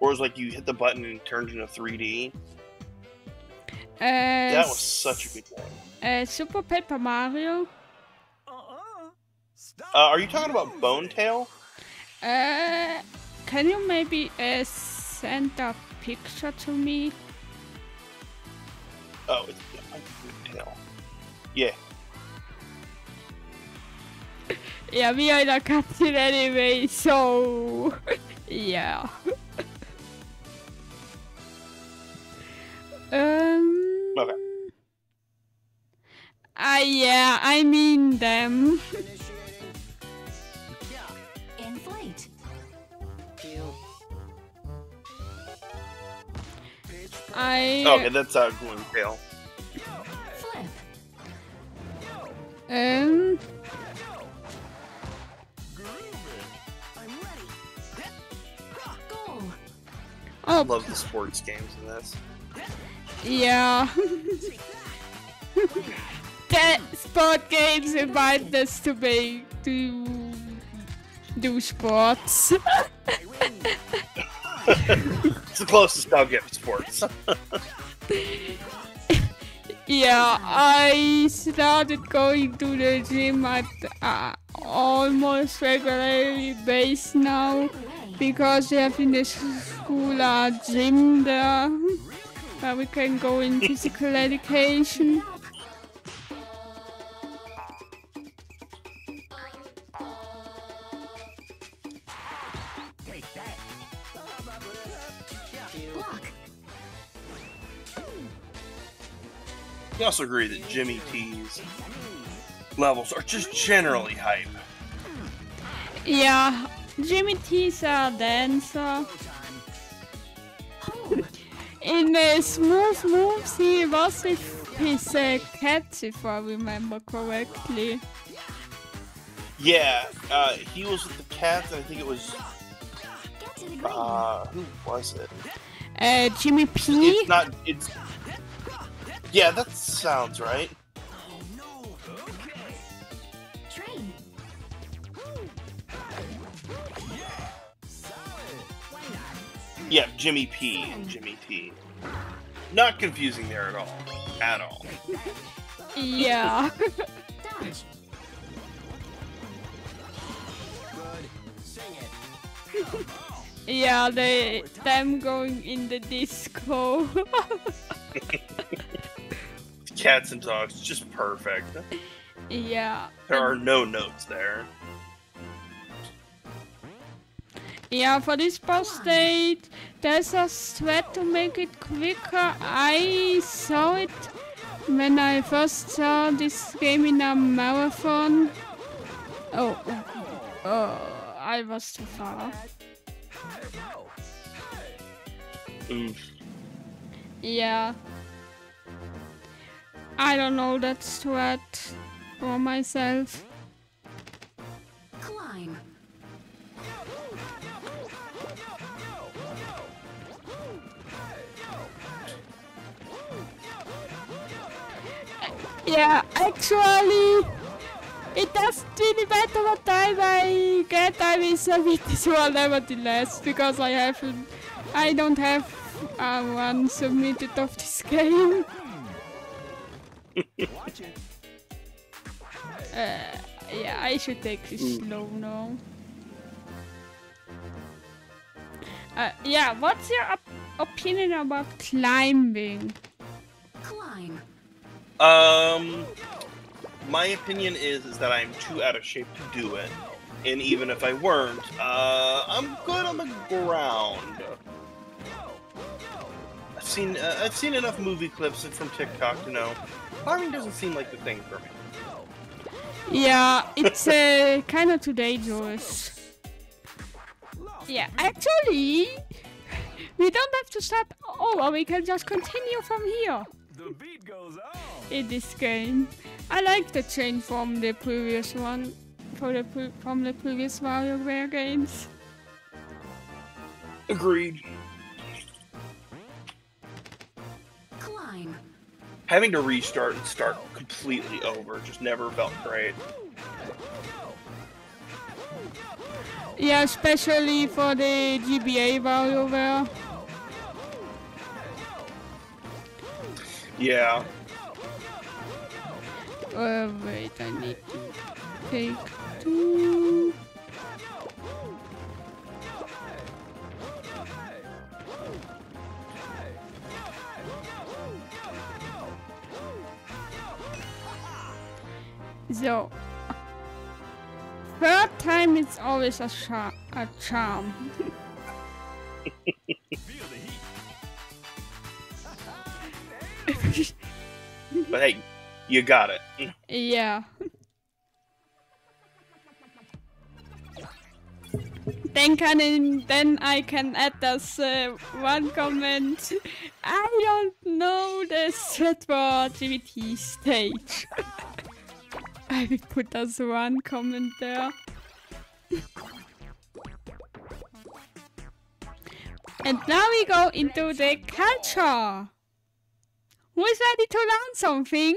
Speaker 3: or is like you hit the button and it turns into 3D. That was such a good game.
Speaker 2: Super Paper Mario.
Speaker 3: Are you talking about Bone Tail?
Speaker 2: Can you maybe send a picture to me?
Speaker 3: Oh, it's Bone Tail. Yeah.
Speaker 2: Yeah, we are in a cutscene anyway, so yeah.
Speaker 3: Okay.
Speaker 2: Yeah, I mean them.
Speaker 4: Inflate.
Speaker 3: Okay, that's Gloom Tail.
Speaker 4: Flip. Goal.
Speaker 3: I
Speaker 2: Oh,
Speaker 3: love the sports games in this.
Speaker 2: yeah. That sport games invite us to do sports.
Speaker 3: It's the closest I'll get to sports.
Speaker 2: Yeah, I started going to the gym at almost regularly base now because they have in the school a gym there where we can go in physical education.
Speaker 4: Block.
Speaker 3: I also agree that Jimmy T's levels are just generally hype.
Speaker 2: Yeah, Jimmy T's a dancer. In the smooth moves, he was with his cats, if I remember correctly.
Speaker 3: Yeah, he was with the cats, and I think it was.
Speaker 4: Get to the green.
Speaker 3: Who was it?
Speaker 2: Jimmy P.
Speaker 3: It's not. It's. Yeah, that sounds right.
Speaker 4: Train.
Speaker 3: Yeah, Jimmy P and Jimmy T. Not confusing there at all. At all.
Speaker 2: Yeah.
Speaker 4: Dodge.
Speaker 5: Good. Sing it.
Speaker 2: Yeah, them going in the disco.
Speaker 3: Cats and dogs, just perfect.
Speaker 2: Yeah.
Speaker 3: There are no notes there.
Speaker 2: Yeah, for this boss stage, there's a thread to make it quicker. I saw it when I first saw this game in a marathon. Oh, I was too far.
Speaker 3: Oof.
Speaker 2: Yeah. I don't know that thread for myself.
Speaker 4: Climb.
Speaker 2: Yeah, actually, it doesn't really matter what time I get. I will submit this one nevertheless because I don't have one submitted of this game. Yeah, I should take this slow now. Yeah, what's your opinion about climbing?
Speaker 4: Climb.
Speaker 3: My opinion is that I'm too out of shape to do it. And even if I weren't, I'm good on the ground. I've seen enough movie clips from TikTok to know climbing doesn't seem like the thing for me.
Speaker 2: Yeah, it's kind of too dangerous. Yeah, actually, we don't have to start over. We can just continue from here.
Speaker 5: The beat goes on.
Speaker 2: In this game, I like the change from the previous one, from the previous WarioWare games.
Speaker 3: Agreed.
Speaker 4: Climb.
Speaker 3: Having to restart and start completely over just never felt great.
Speaker 2: Yeah, especially for the GBA WarioWare.
Speaker 3: Yeah.
Speaker 2: Wait, I need to take two. So, third time it's always a charm.
Speaker 3: But hey, you got it.
Speaker 2: Yeah. Then I can add as one comment. I don't know the set for GBT stage. I will put as one comment there. And now we go into the culture. Who is ready to learn something?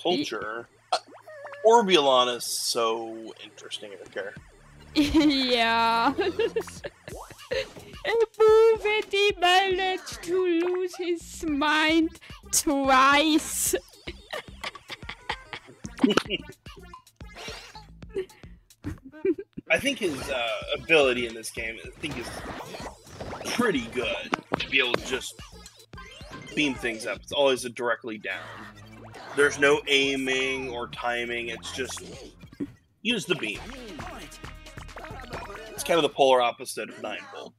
Speaker 3: Culture. Orbulon is so interesting as a character.
Speaker 2: Yeah. A movie managed to lose his mind twice.
Speaker 3: I think his ability in this game, is pretty good to be able to just beam things up. It's always directly down. There's no aiming or timing. It's just use the beam. It's kind of the polar opposite of 9-volt.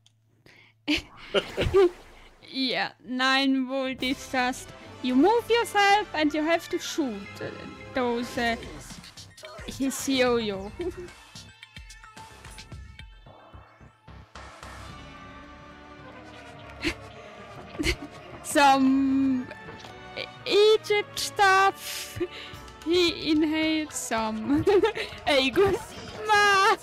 Speaker 2: Yeah, 9-volt is just you move yourself and you have to shoot those his yo-yo. Some Egypt stuff. He inhaled some. A good ma.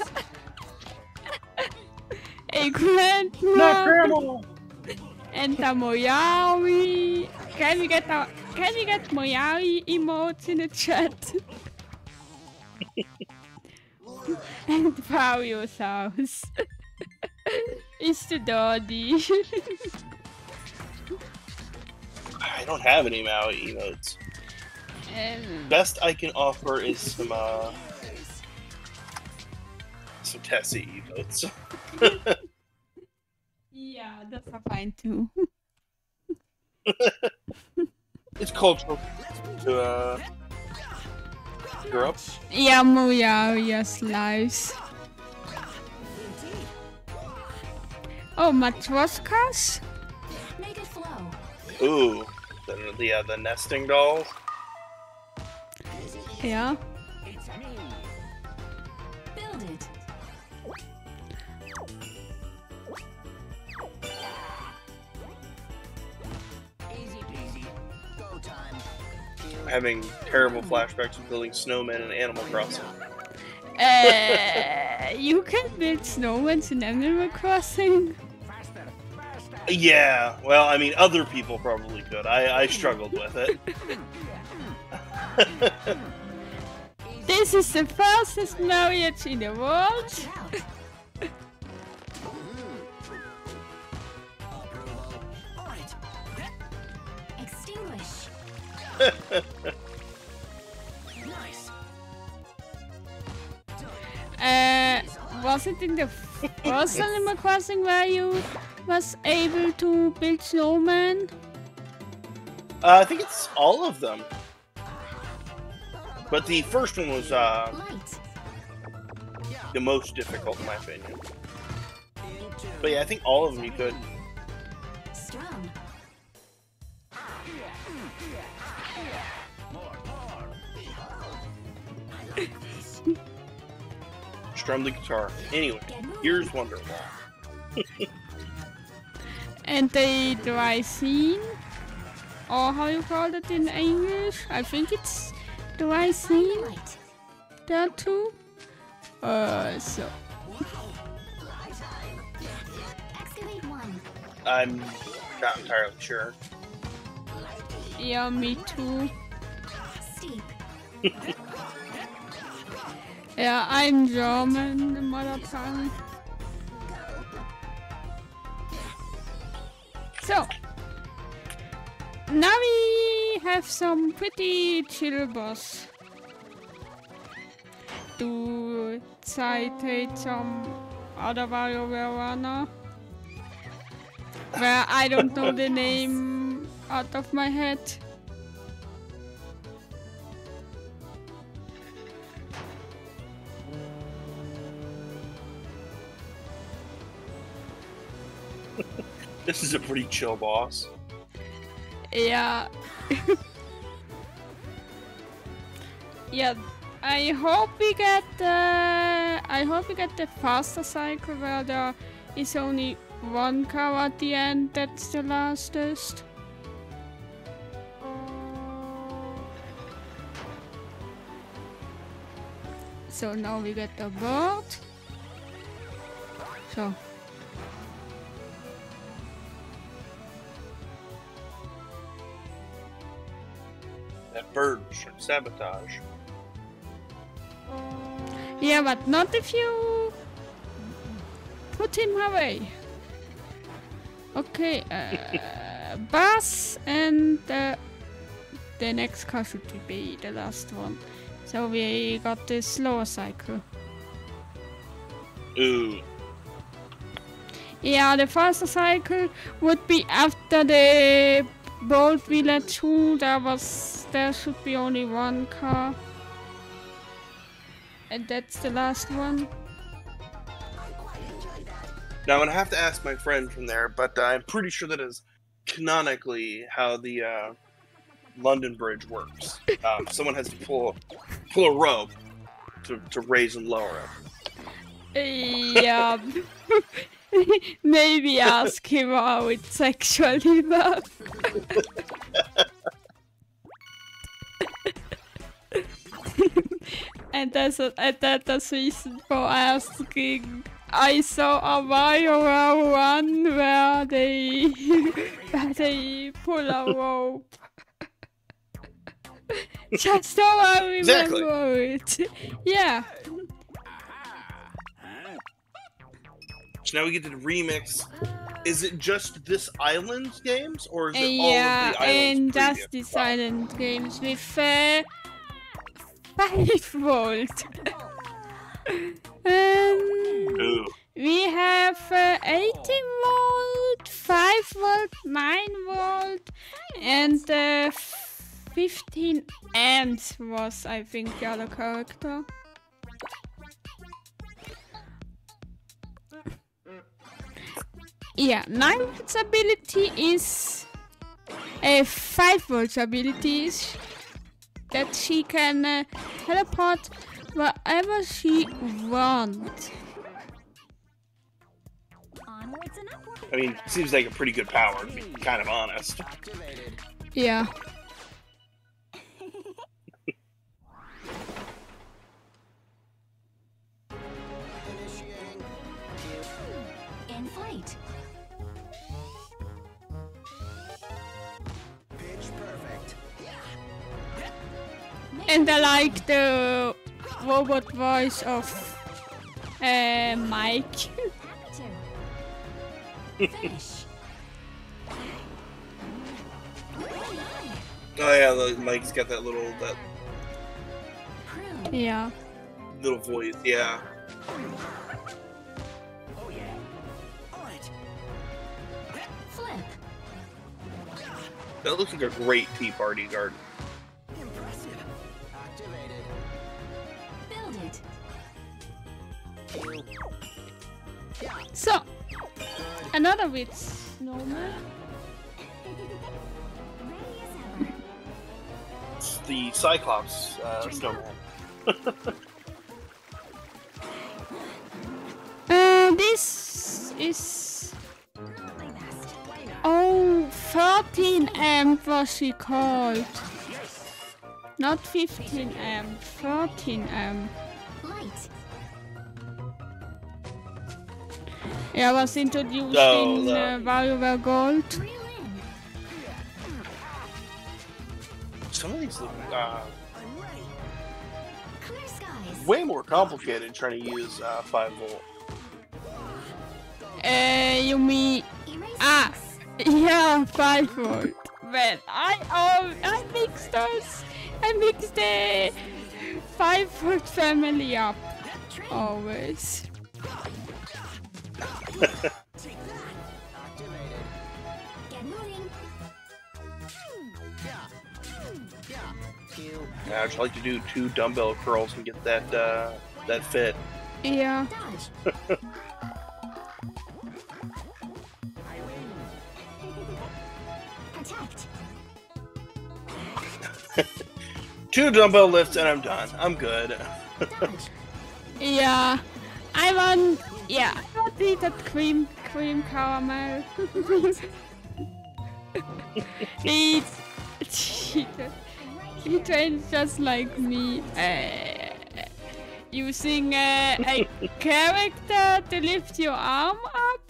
Speaker 2: Eggplant,
Speaker 3: Not grandma.
Speaker 2: and the Moyawi. Can we get Moyawi emotes in the chat? And Vario's house. It's the Doddy.
Speaker 3: I don't have any Maui emotes. Best I can offer is some Tessie emotes.
Speaker 2: Yeah, those are fine too.
Speaker 3: It's cultural to grow up.
Speaker 2: Yeah, Moyawi's lives. Oh, Matroskas?
Speaker 4: Make it flow.
Speaker 3: Ooh, the nesting dolls.
Speaker 2: Yeah.
Speaker 4: Build it.
Speaker 5: Easy peasy. Go time.
Speaker 3: I'm having terrible flashbacks of building snowmen in Animal Crossing.
Speaker 2: You can build snowmen in Animal Crossing.
Speaker 5: Faster. Faster.
Speaker 3: Yeah, well, I mean, other people probably could. I struggled with it.
Speaker 2: This is the fastest marriage in the world.
Speaker 4: Watch out.
Speaker 5: Alright.
Speaker 4: Extinguish.
Speaker 5: Nice.
Speaker 2: Was it in the first Animal Crossing where you was able to build snowmen?
Speaker 3: I think it's all of them. But the first one was
Speaker 4: Light.
Speaker 3: the most difficult in my opinion. But yeah, I think all of them you could.
Speaker 4: Strum.
Speaker 3: Strum the guitar. Anyway, here's Wonderwall.
Speaker 2: And the dry scene, or how you call it in English? I think it's dry scene.
Speaker 4: Light.
Speaker 2: There too. So
Speaker 4: Excavate one.
Speaker 3: I'm not entirely sure.
Speaker 2: yeah, me too.
Speaker 4: Steep.
Speaker 2: Yeah, I'm German, the mother tongue. So now we have some pretty chill boss to citate some other WarioWare runner where I don't know the name out of my head.
Speaker 3: This is a pretty chill boss.
Speaker 2: Yeah. Yeah, I hope we get the faster cycle where there is only one car at the end. That's the lastest. So now we get the bird. So.
Speaker 3: That bird should sabotage.
Speaker 2: Yeah, but not if you put him away. Okay, Buzz and the next car should be the last one. So we got this slower cycle.
Speaker 3: Ooh.
Speaker 2: Yeah, the faster cycle would be after the Bold Village 2. There should be only one car. And that's the last one.
Speaker 3: Now I'm gonna have to ask my friend from there, but I'm pretty sure that is canonically how the London Bridge works. Someone has to pull a rope to raise and lower it.
Speaker 2: Yeah. Maybe ask him how it actually works. And that's reason for asking I saw a WarioWare one where they where they pull a rope. Just so I remember it. Yeah.
Speaker 3: So now we get to the remix. Is it just this island's games, or is it all
Speaker 2: Yeah,
Speaker 3: of the islands?
Speaker 2: and
Speaker 3: previous?
Speaker 2: just the silent games with 5 volt.
Speaker 3: Ooh.
Speaker 2: We have 18 volt, 5 volt, 9 volt, and 15 amps was, I think, the other character. Yeah, 9 volts ability is a 5 volts ability is that she can teleport wherever she wants.
Speaker 4: Onwards and upwards.
Speaker 3: I mean, seems like a pretty good power, to be kind of honest.
Speaker 5: Activated.
Speaker 2: Yeah.
Speaker 5: Initiating.
Speaker 4: In flight.
Speaker 5: Pitch perfect.
Speaker 2: And I like the robot voice of Mike.
Speaker 4: Happy to. Finish.
Speaker 3: Oh yeah, Mike's got that
Speaker 4: Prune.
Speaker 2: Yeah.
Speaker 3: little voice. Yeah.
Speaker 5: Oh yeah. On it.
Speaker 4: Flip.
Speaker 3: That looks like a great Tea Party garden.
Speaker 5: Impressive. Activated.
Speaker 4: Build it.
Speaker 2: So, another with snowman.
Speaker 4: Ready as ever.
Speaker 3: It's the Cyclops snowman.
Speaker 2: This is
Speaker 4: Not my best.
Speaker 2: 13 amp was she called. Not 15 amp, 13 amp.
Speaker 4: Light.
Speaker 2: Yeah, was introduced
Speaker 3: Oh,
Speaker 2: in
Speaker 3: the-
Speaker 2: WarioWare Gold.
Speaker 4: Reel in.
Speaker 3: Some of these look
Speaker 5: I'm ready.
Speaker 4: Clear skies.
Speaker 3: way more complicated trying to use 5 volt.
Speaker 2: You mean
Speaker 4: Erase.
Speaker 2: Ah.
Speaker 4: X.
Speaker 2: yeah, 5 volt. Well, I mixed those. I mixed the 5 volt family up
Speaker 4: Train.
Speaker 2: always.
Speaker 5: Take that. Activated.
Speaker 4: Get moving.
Speaker 3: Yeah, I'd just like to do 2 dumbbell curls and get that that fit.
Speaker 2: Yeah.
Speaker 4: Dodge.
Speaker 5: I win.
Speaker 4: Protect.
Speaker 3: 2 dumbbell lifts and I'm done. I'm good.
Speaker 4: Dodge.
Speaker 2: Yeah. I want to eat that cream caramel. He trains just like me. Using a character to lift your arm up.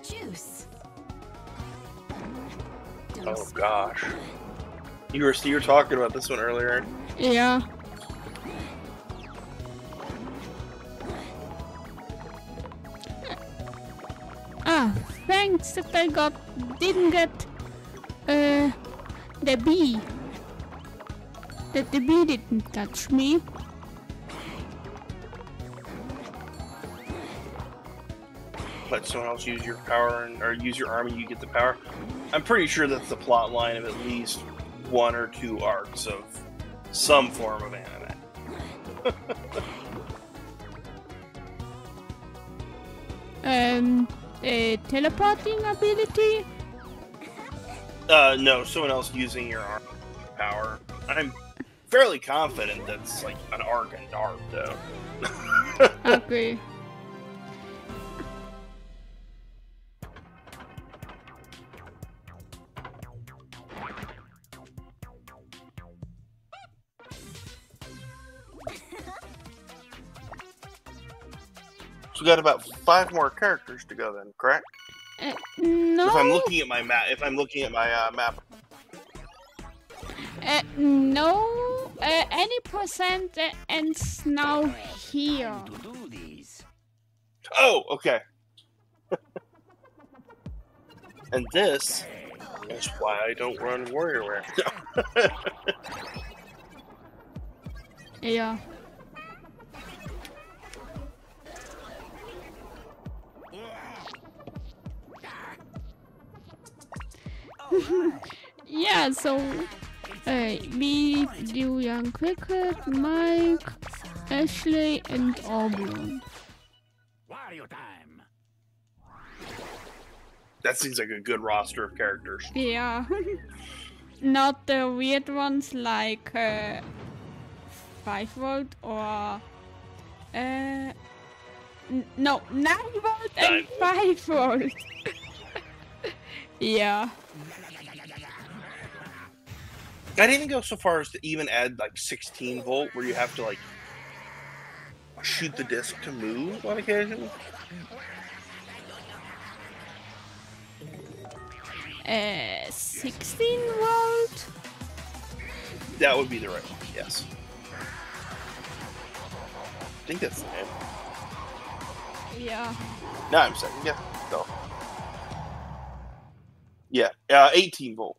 Speaker 4: Juice.
Speaker 3: Oh gosh. You were talking about this one earlier.
Speaker 2: Yeah. Ah, thanks that I didn't get the bee. That the bee didn't touch me.
Speaker 3: Let someone else use your power or use your arm and you get the power. I'm pretty sure that's the plot line of at least 1 or 2 arcs of some form of anime.
Speaker 2: A teleporting ability?
Speaker 3: No, someone else using your arm power. I'm fairly confident that's like an arc and arc though.
Speaker 2: Okay.
Speaker 3: So we got about 5 more characters to go then, correct?
Speaker 2: No.
Speaker 3: If I'm looking at my map, map.
Speaker 2: No. Any percent ends now here.
Speaker 5: To do these.
Speaker 3: Oh, okay. And this is why I don't run WarioWare.
Speaker 2: Yeah. Yeah, so me, Julian Cricket, Mike, Ashley, and Auburn.
Speaker 5: Wario time.
Speaker 3: That seems like a good roster of characters.
Speaker 2: Yeah. Not the weird ones like 5-volt or no, 9-volt and 5-volt. Yeah.
Speaker 3: I didn't go so far as to even add like 16-volt, where you have to like shoot the disc to move on occasion.
Speaker 2: 16-volt.
Speaker 3: That would be the right one. Yes. I think that's the name.
Speaker 2: Yeah.
Speaker 3: No, I'm saying yeah. No. Yeah. 18-volt.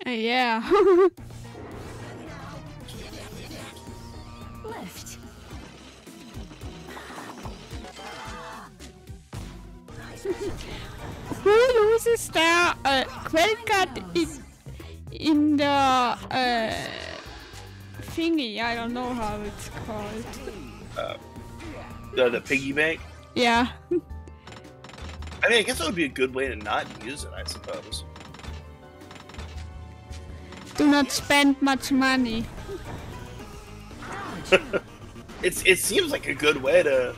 Speaker 2: Yeah.
Speaker 4: Lift.
Speaker 2: Who loses their credit card in the thingy? I don't know how it's called.
Speaker 3: The piggy bank.
Speaker 2: Yeah.
Speaker 3: I mean, I guess that would be a good way to not use it, I suppose.
Speaker 2: Do not spend much money.
Speaker 3: It seems like a good way to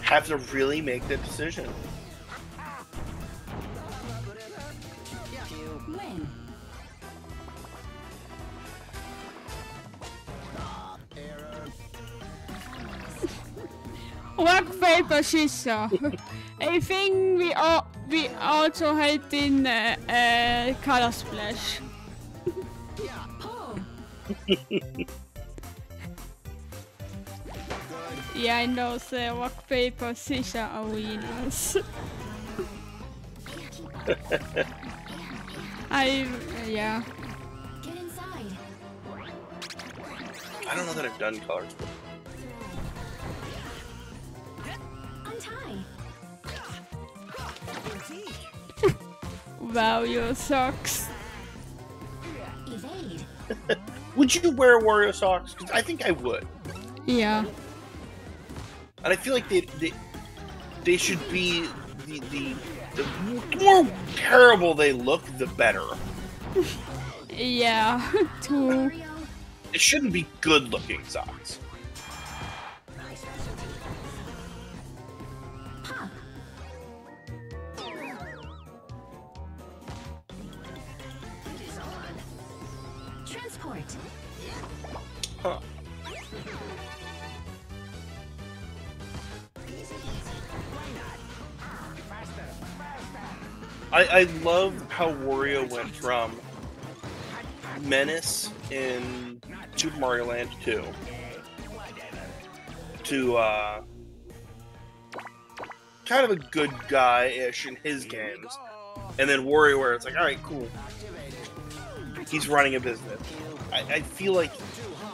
Speaker 3: have to really make the decision.
Speaker 4: Win.
Speaker 2: Rock, paper, scissors. I think we also had in Color Splash.
Speaker 4: Pull.
Speaker 2: Yeah, in those rock, paper, scissors arenas. Yeah.
Speaker 4: Get inside.
Speaker 3: I don't know that I've done colors before.
Speaker 4: Untie.
Speaker 2: Wario socks.
Speaker 4: Evade.
Speaker 3: Would you wear Wario socks? Because I think I would.
Speaker 2: Yeah.
Speaker 3: And I feel like they should be the more terrible they look, the better.
Speaker 2: Yeah. Too.
Speaker 4: Mario.
Speaker 3: It shouldn't be good looking socks.
Speaker 4: Pop. Transport.
Speaker 3: Huh. I love how Wario went from menace in Super Mario Land 2 to kind of a good guy-ish in his games. And then WarioWare, it's like, alright, cool. He's running a business. I feel like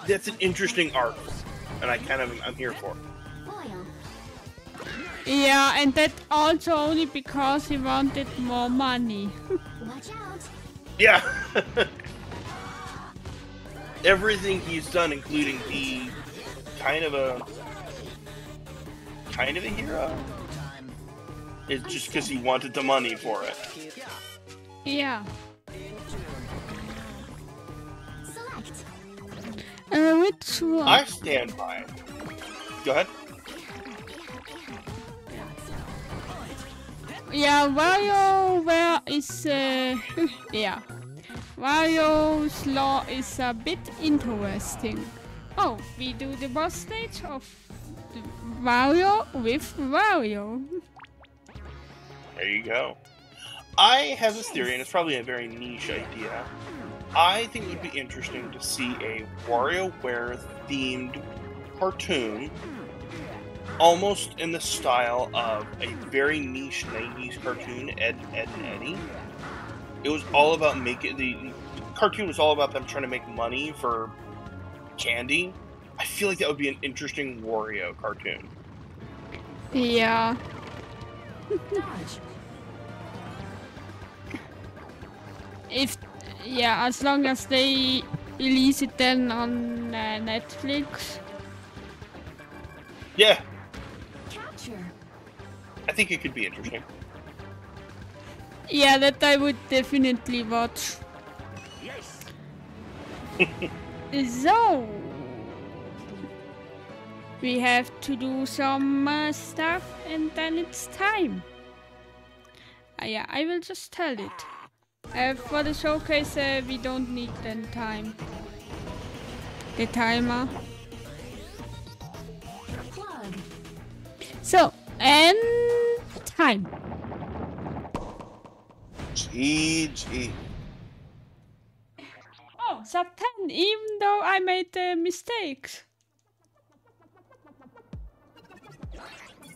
Speaker 3: that's an interesting arc, and I'm here for it.
Speaker 4: Foil.
Speaker 2: Yeah, and that also only because he wanted more money.
Speaker 4: Watch out.
Speaker 3: Yeah. Everything he's done, including the kind of a hero, is just because he wanted the money for it.
Speaker 2: Yeah.
Speaker 4: Select.
Speaker 2: Which one?
Speaker 3: I stand by it. Go ahead.
Speaker 2: Yeah, WarioWare is yeah. Wario's law is a bit interesting. Oh, we do the boss stage of Wario with Wario.
Speaker 3: There you go. I have this theory, and it's probably a very niche idea. I think it would be interesting to see a WarioWare themed cartoon, almost in the style of a very niche 90s cartoon, Ed, and Eddie. It was all about the cartoon was all about them trying to make money for candy. I feel like that would be an interesting Wario cartoon.
Speaker 2: Yeah.
Speaker 4: Dodge.
Speaker 2: As long as they release it then on Netflix.
Speaker 3: Yeah,
Speaker 4: Capture.
Speaker 3: I think it could be interesting.
Speaker 2: Yeah, that I would definitely watch.
Speaker 5: Yes.
Speaker 2: So, we have to do some stuff and then it's time. Yeah, I will just tell it. For the showcase, we don't need then time. The timer.
Speaker 4: Plug.
Speaker 2: So, and time.
Speaker 3: GG.
Speaker 2: Oh, sub 10, even though I made mistakes.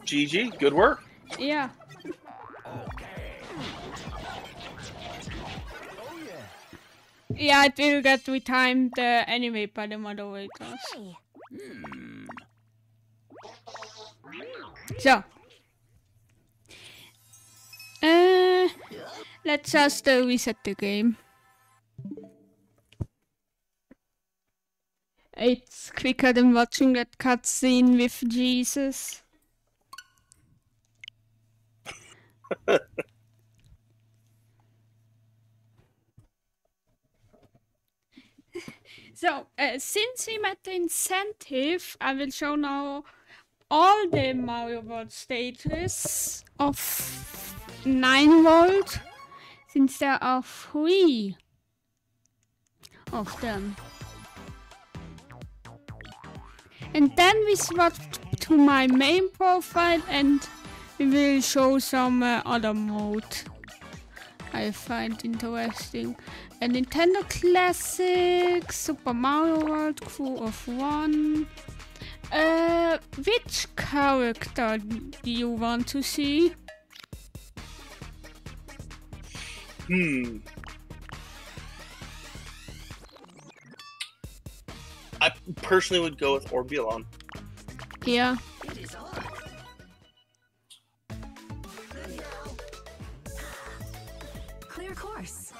Speaker 3: GG, good work.
Speaker 2: Yeah. Yeah, it will get retimed anyway by the moderators.
Speaker 4: Hey.
Speaker 2: So. Let's just reset the game. It's quicker than watching that cutscene with Jesus. So, since we met the incentive, I will show now all the Mario World stages of 9 volt, since there are 3 of them. And then we swap to my main profile and we will show some other mode I find interesting. A Nintendo Classic, Super Mario World, Crew of 1. Which character do you want to see?
Speaker 3: I personally would go with Orbulon.
Speaker 2: Yeah.
Speaker 5: It is on.
Speaker 4: Clear course.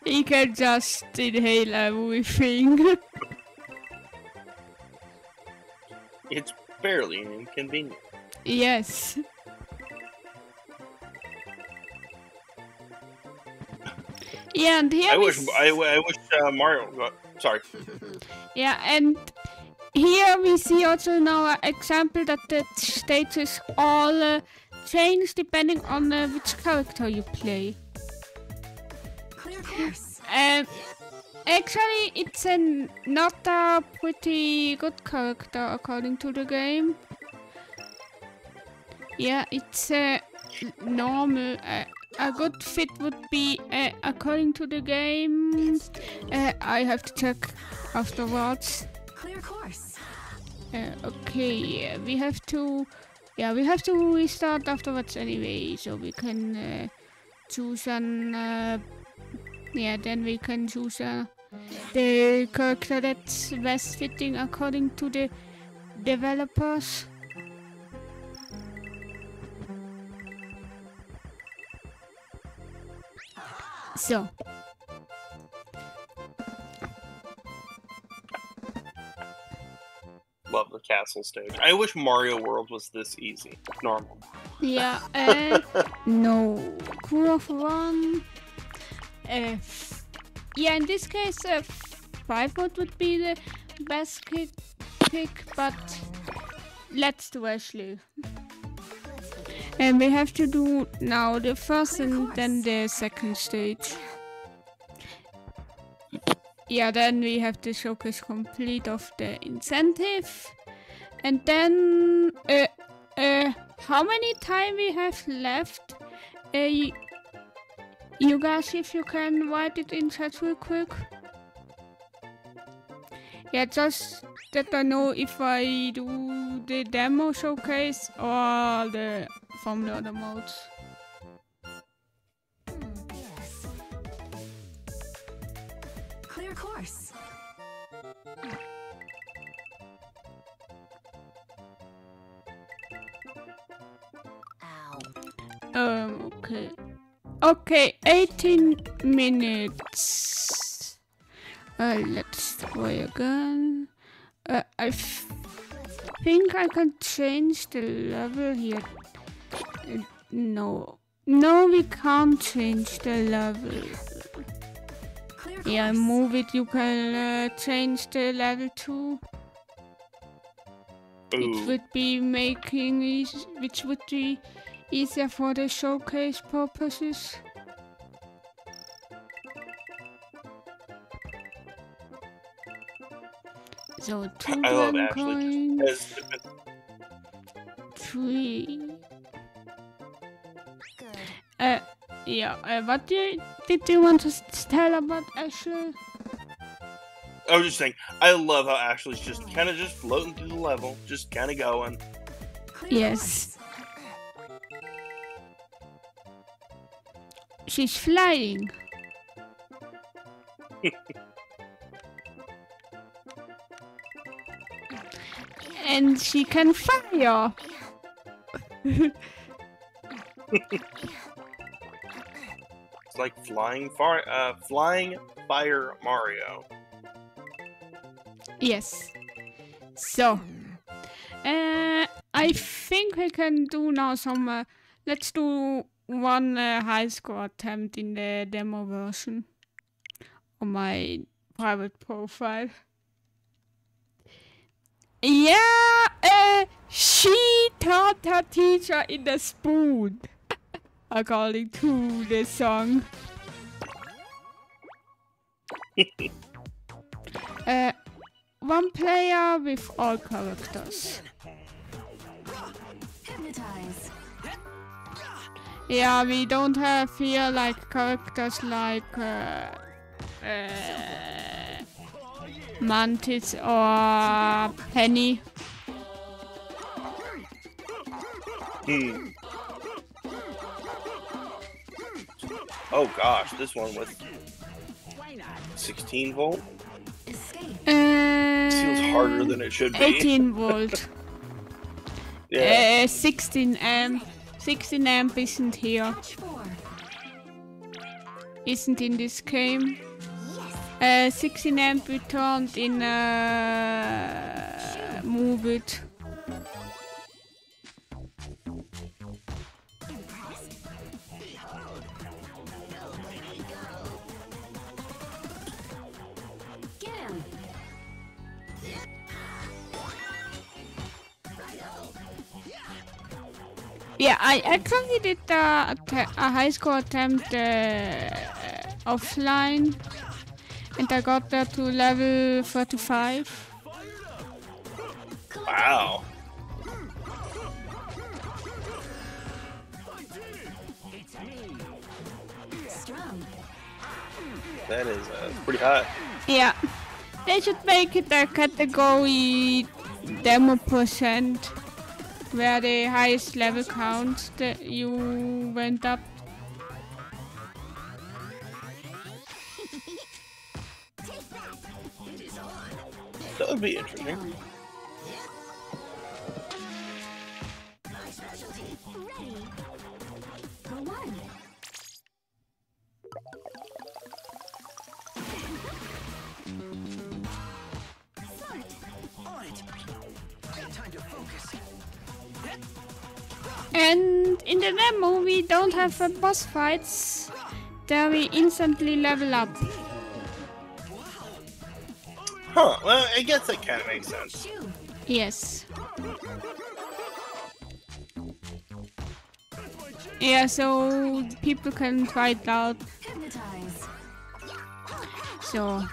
Speaker 2: He can just inhale everything.
Speaker 3: It's fairly inconvenient.
Speaker 2: Yes. Yeah, and here
Speaker 3: I
Speaker 2: we
Speaker 3: wish Mario. Sorry.
Speaker 2: Yeah, and here we see also now an example that the stages all change depending on which character you play.
Speaker 4: Clear course.
Speaker 2: Actually, it's not a pretty good character according to the game. Yeah, it's normal. A good fit would be, according to the game, I have to check afterwards.
Speaker 4: Clear course.
Speaker 2: Okay, we have to restart afterwards anyway, so we can choose an, then we can choose the character that's best fitting according to the developers. So.
Speaker 3: Love the castle stage. I wish Mario World was this easy. Normal.
Speaker 2: Yeah, no. Crew of 1. Yeah, in this case, 5 mode would be the best pick, but let's do Ashley. And we have to do now the first and then the second stage. yeah, then we have the showcase complete of the incentive. And then, how many time we have left? You guys, if you can write it in chat real quick. Yeah, just that I know if I do the demo showcase or the from the other modes.
Speaker 4: Yes. Clear course. Ow.
Speaker 2: Okay. Okay, 18 minutes. Let's try again. I think I can change the level here. No. No, we can't change the level.
Speaker 4: Clear course.
Speaker 2: Yeah, move it. You can change the level too. It
Speaker 3: Ooh.
Speaker 2: would be which would be easier for the showcase purposes. So two
Speaker 3: I love
Speaker 2: grand
Speaker 3: Ashley.
Speaker 2: coins,
Speaker 3: Just
Speaker 2: 3.
Speaker 4: Good.
Speaker 2: Yeah. What did you want to tell about Ashley?
Speaker 3: I was just saying, I love how Ashley's just kind of just floating through the level, just kind of going.
Speaker 4: Clear
Speaker 2: Yes. She's flying. And she can fire.
Speaker 3: It's like flying fire Mario.
Speaker 2: Yes. So, I think we can do now some. Let's do one high score attempt in the demo version on my private profile. Yeah, she taught her teacher in the spoon, according to the song. One player with all characters.
Speaker 4: Hypnotize.
Speaker 2: Yeah, we don't have here like characters like Mantis or Penny.
Speaker 3: Oh gosh, this one with 16 volt
Speaker 4: Escape.
Speaker 3: feels harder than it should be.
Speaker 2: 18 volt.
Speaker 3: Yeah.
Speaker 2: 16 amp. 16 amp isn't here.
Speaker 4: Touch 4.
Speaker 2: Isn't in this game. 16 amp returned in Move It.
Speaker 4: Get him.
Speaker 2: Yeah, I actually did a high score attempt offline, and I got that to level 35.
Speaker 3: Wow.
Speaker 4: Strong.
Speaker 3: That is pretty high.
Speaker 2: Yeah, they should make it a category demo percent, where the highest level counts that you went up.
Speaker 3: That would be interesting.
Speaker 4: Ready. Go one. Smart.
Speaker 2: And in the demo we don't have boss fights, there we instantly level up.
Speaker 3: Huh, well, I guess that kind of makes sense.
Speaker 4: Shoe.
Speaker 2: Yes. Yeah, so people can try it out.
Speaker 4: Hypnotize.
Speaker 2: So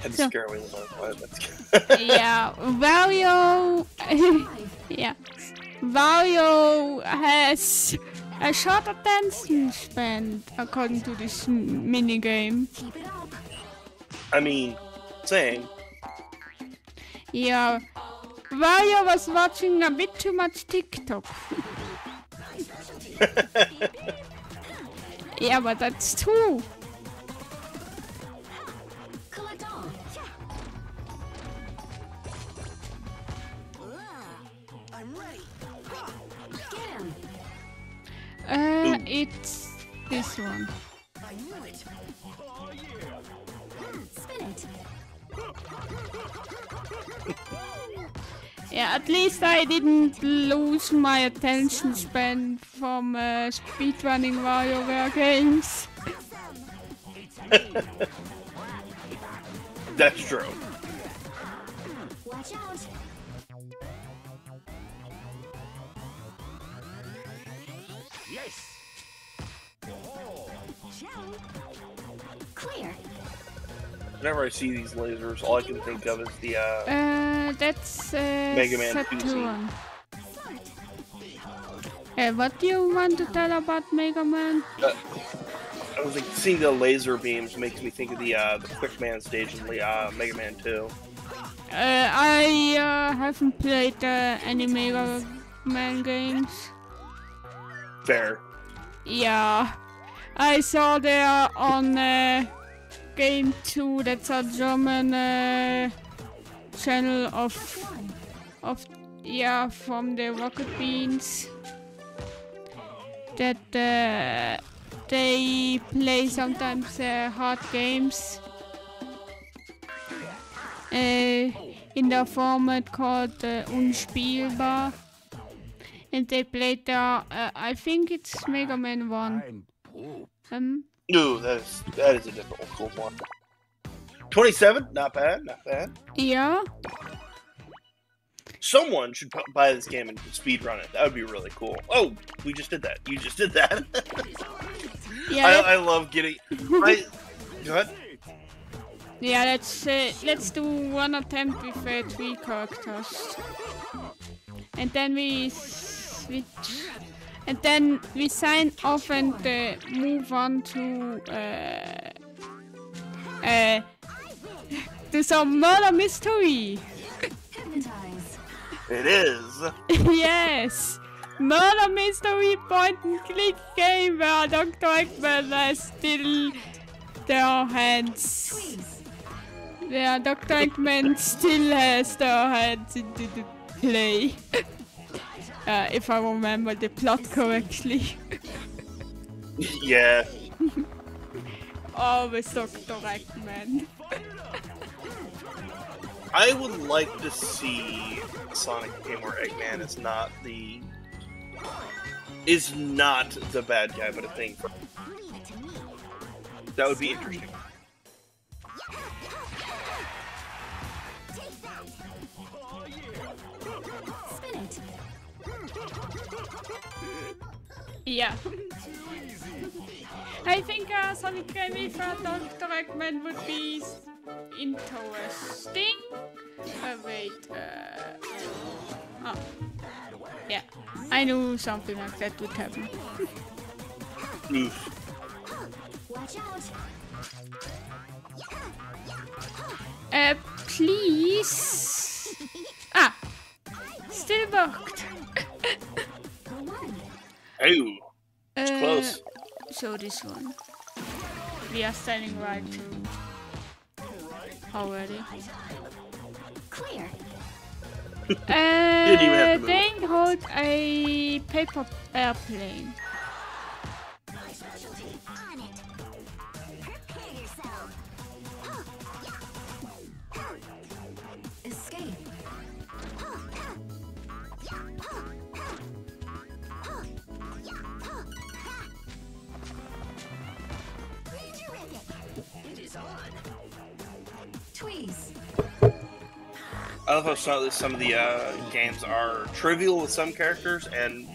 Speaker 3: Had to
Speaker 2: So-
Speaker 3: scare away the butterfly. That's
Speaker 2: Yeah, Wario. Yeah, Wario has a short attention span according to this minigame.
Speaker 4: Keep it up.
Speaker 3: I mean, same.
Speaker 2: Yeah, Wario was watching a bit too much TikTok. Yeah, but that's true.
Speaker 4: Collect all. I'm ready. Get him.
Speaker 2: It's this one.
Speaker 4: I knew it. Spin it.
Speaker 2: Yeah, at least I didn't lose my attention span from speedrunning WarioWare games.
Speaker 3: That's true.
Speaker 4: Watch out.
Speaker 5: Yes.
Speaker 4: Shell. Clear.
Speaker 3: Whenever I see these lasers, all I can think of is the
Speaker 2: That's
Speaker 3: Mega Man 2
Speaker 2: Saturn.
Speaker 4: Smart.
Speaker 2: What do you want to tell about Mega Man?
Speaker 3: I was like seeing the laser beams makes me think of the Quick Man stage in Mega Man 2.
Speaker 2: I haven't played any Mega Man games.
Speaker 3: Fair.
Speaker 2: Yeah, I saw there on Game 2. That's a German channel of from the Rocket Beans. That they play sometimes hard games in the format called Unspielbar. And they played I think it's Mega Man 1.
Speaker 5: I'm poop.
Speaker 3: Ooh, that is a difficult one. 27? Not bad, not bad.
Speaker 2: Yeah.
Speaker 3: Someone should buy this game and speedrun it. That would be really cool. Oh, we just did that. You just did that.
Speaker 2: Yeah.
Speaker 3: I love getting. Go ahead.
Speaker 2: Yeah, let's do one attempt with 3 characters. And then we switch. And then we sign off and move on to some murder mystery.
Speaker 4: Hypnotize.
Speaker 3: It is.
Speaker 2: Yes! Murder mystery point and click game where Dr. Eggman has still their hands.
Speaker 4: Squeeze.
Speaker 2: Where Dr. Eggman still has their hands into the play. If I remember the plot correctly.
Speaker 3: Yeah.
Speaker 2: Always Dr. Eggman.
Speaker 3: I would like to see a Sonic game where Eggman is not the bad guy, but a thing.
Speaker 4: Leave it to me.
Speaker 3: That would be interesting.
Speaker 4: Take that. Spin it.
Speaker 2: Yeah. I think Sonic game with Dr. Eggman would be interesting. Wait. Oh. Yeah. I knew something like that would happen.
Speaker 3: Oof.
Speaker 4: Watch out.
Speaker 2: Please. Ah. Still worked.
Speaker 4: Go one.
Speaker 3: Ooh. It's close.
Speaker 2: So this one. We are standing right already.
Speaker 4: Clear.
Speaker 3: Didn't even have to move.
Speaker 2: Then hold a paper airplane.
Speaker 4: My specialty. On it. Prepare yourself. Escape.
Speaker 5: It is on.
Speaker 4: Tweeze.
Speaker 3: I love how some of the games are trivial with some characters and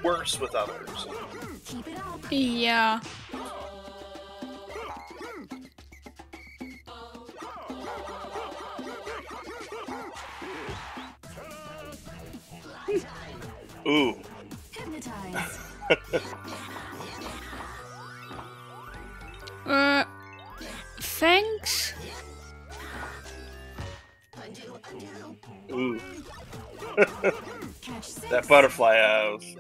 Speaker 3: worse with others.
Speaker 4: Keep it up.
Speaker 2: Yeah.
Speaker 3: Ooh.
Speaker 4: Hypnotize.
Speaker 2: Thanks.
Speaker 3: Ooh.
Speaker 4: Catch 6.
Speaker 3: That butterfly house.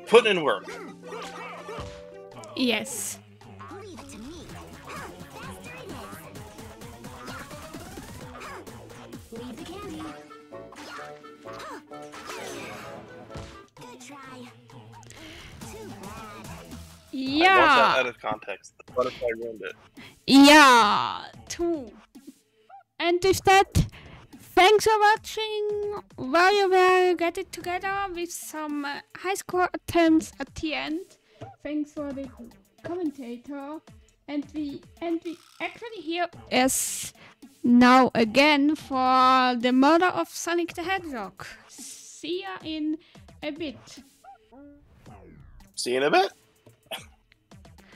Speaker 3: Putting in work.
Speaker 2: Yes.
Speaker 4: Leave it to me. Leave the candy. Good try. Too bad.
Speaker 3: I want that
Speaker 2: Yeah.
Speaker 3: out of context. The butterfly ruined it.
Speaker 2: Yeah. Too. And with that, thanks for watching. WarioWare get it together with some high score attempts at the end. Thanks for the commentator. And we actually hear us now again for the murder of Sonic the Hedgehog. See ya in a bit.
Speaker 3: See you in a bit.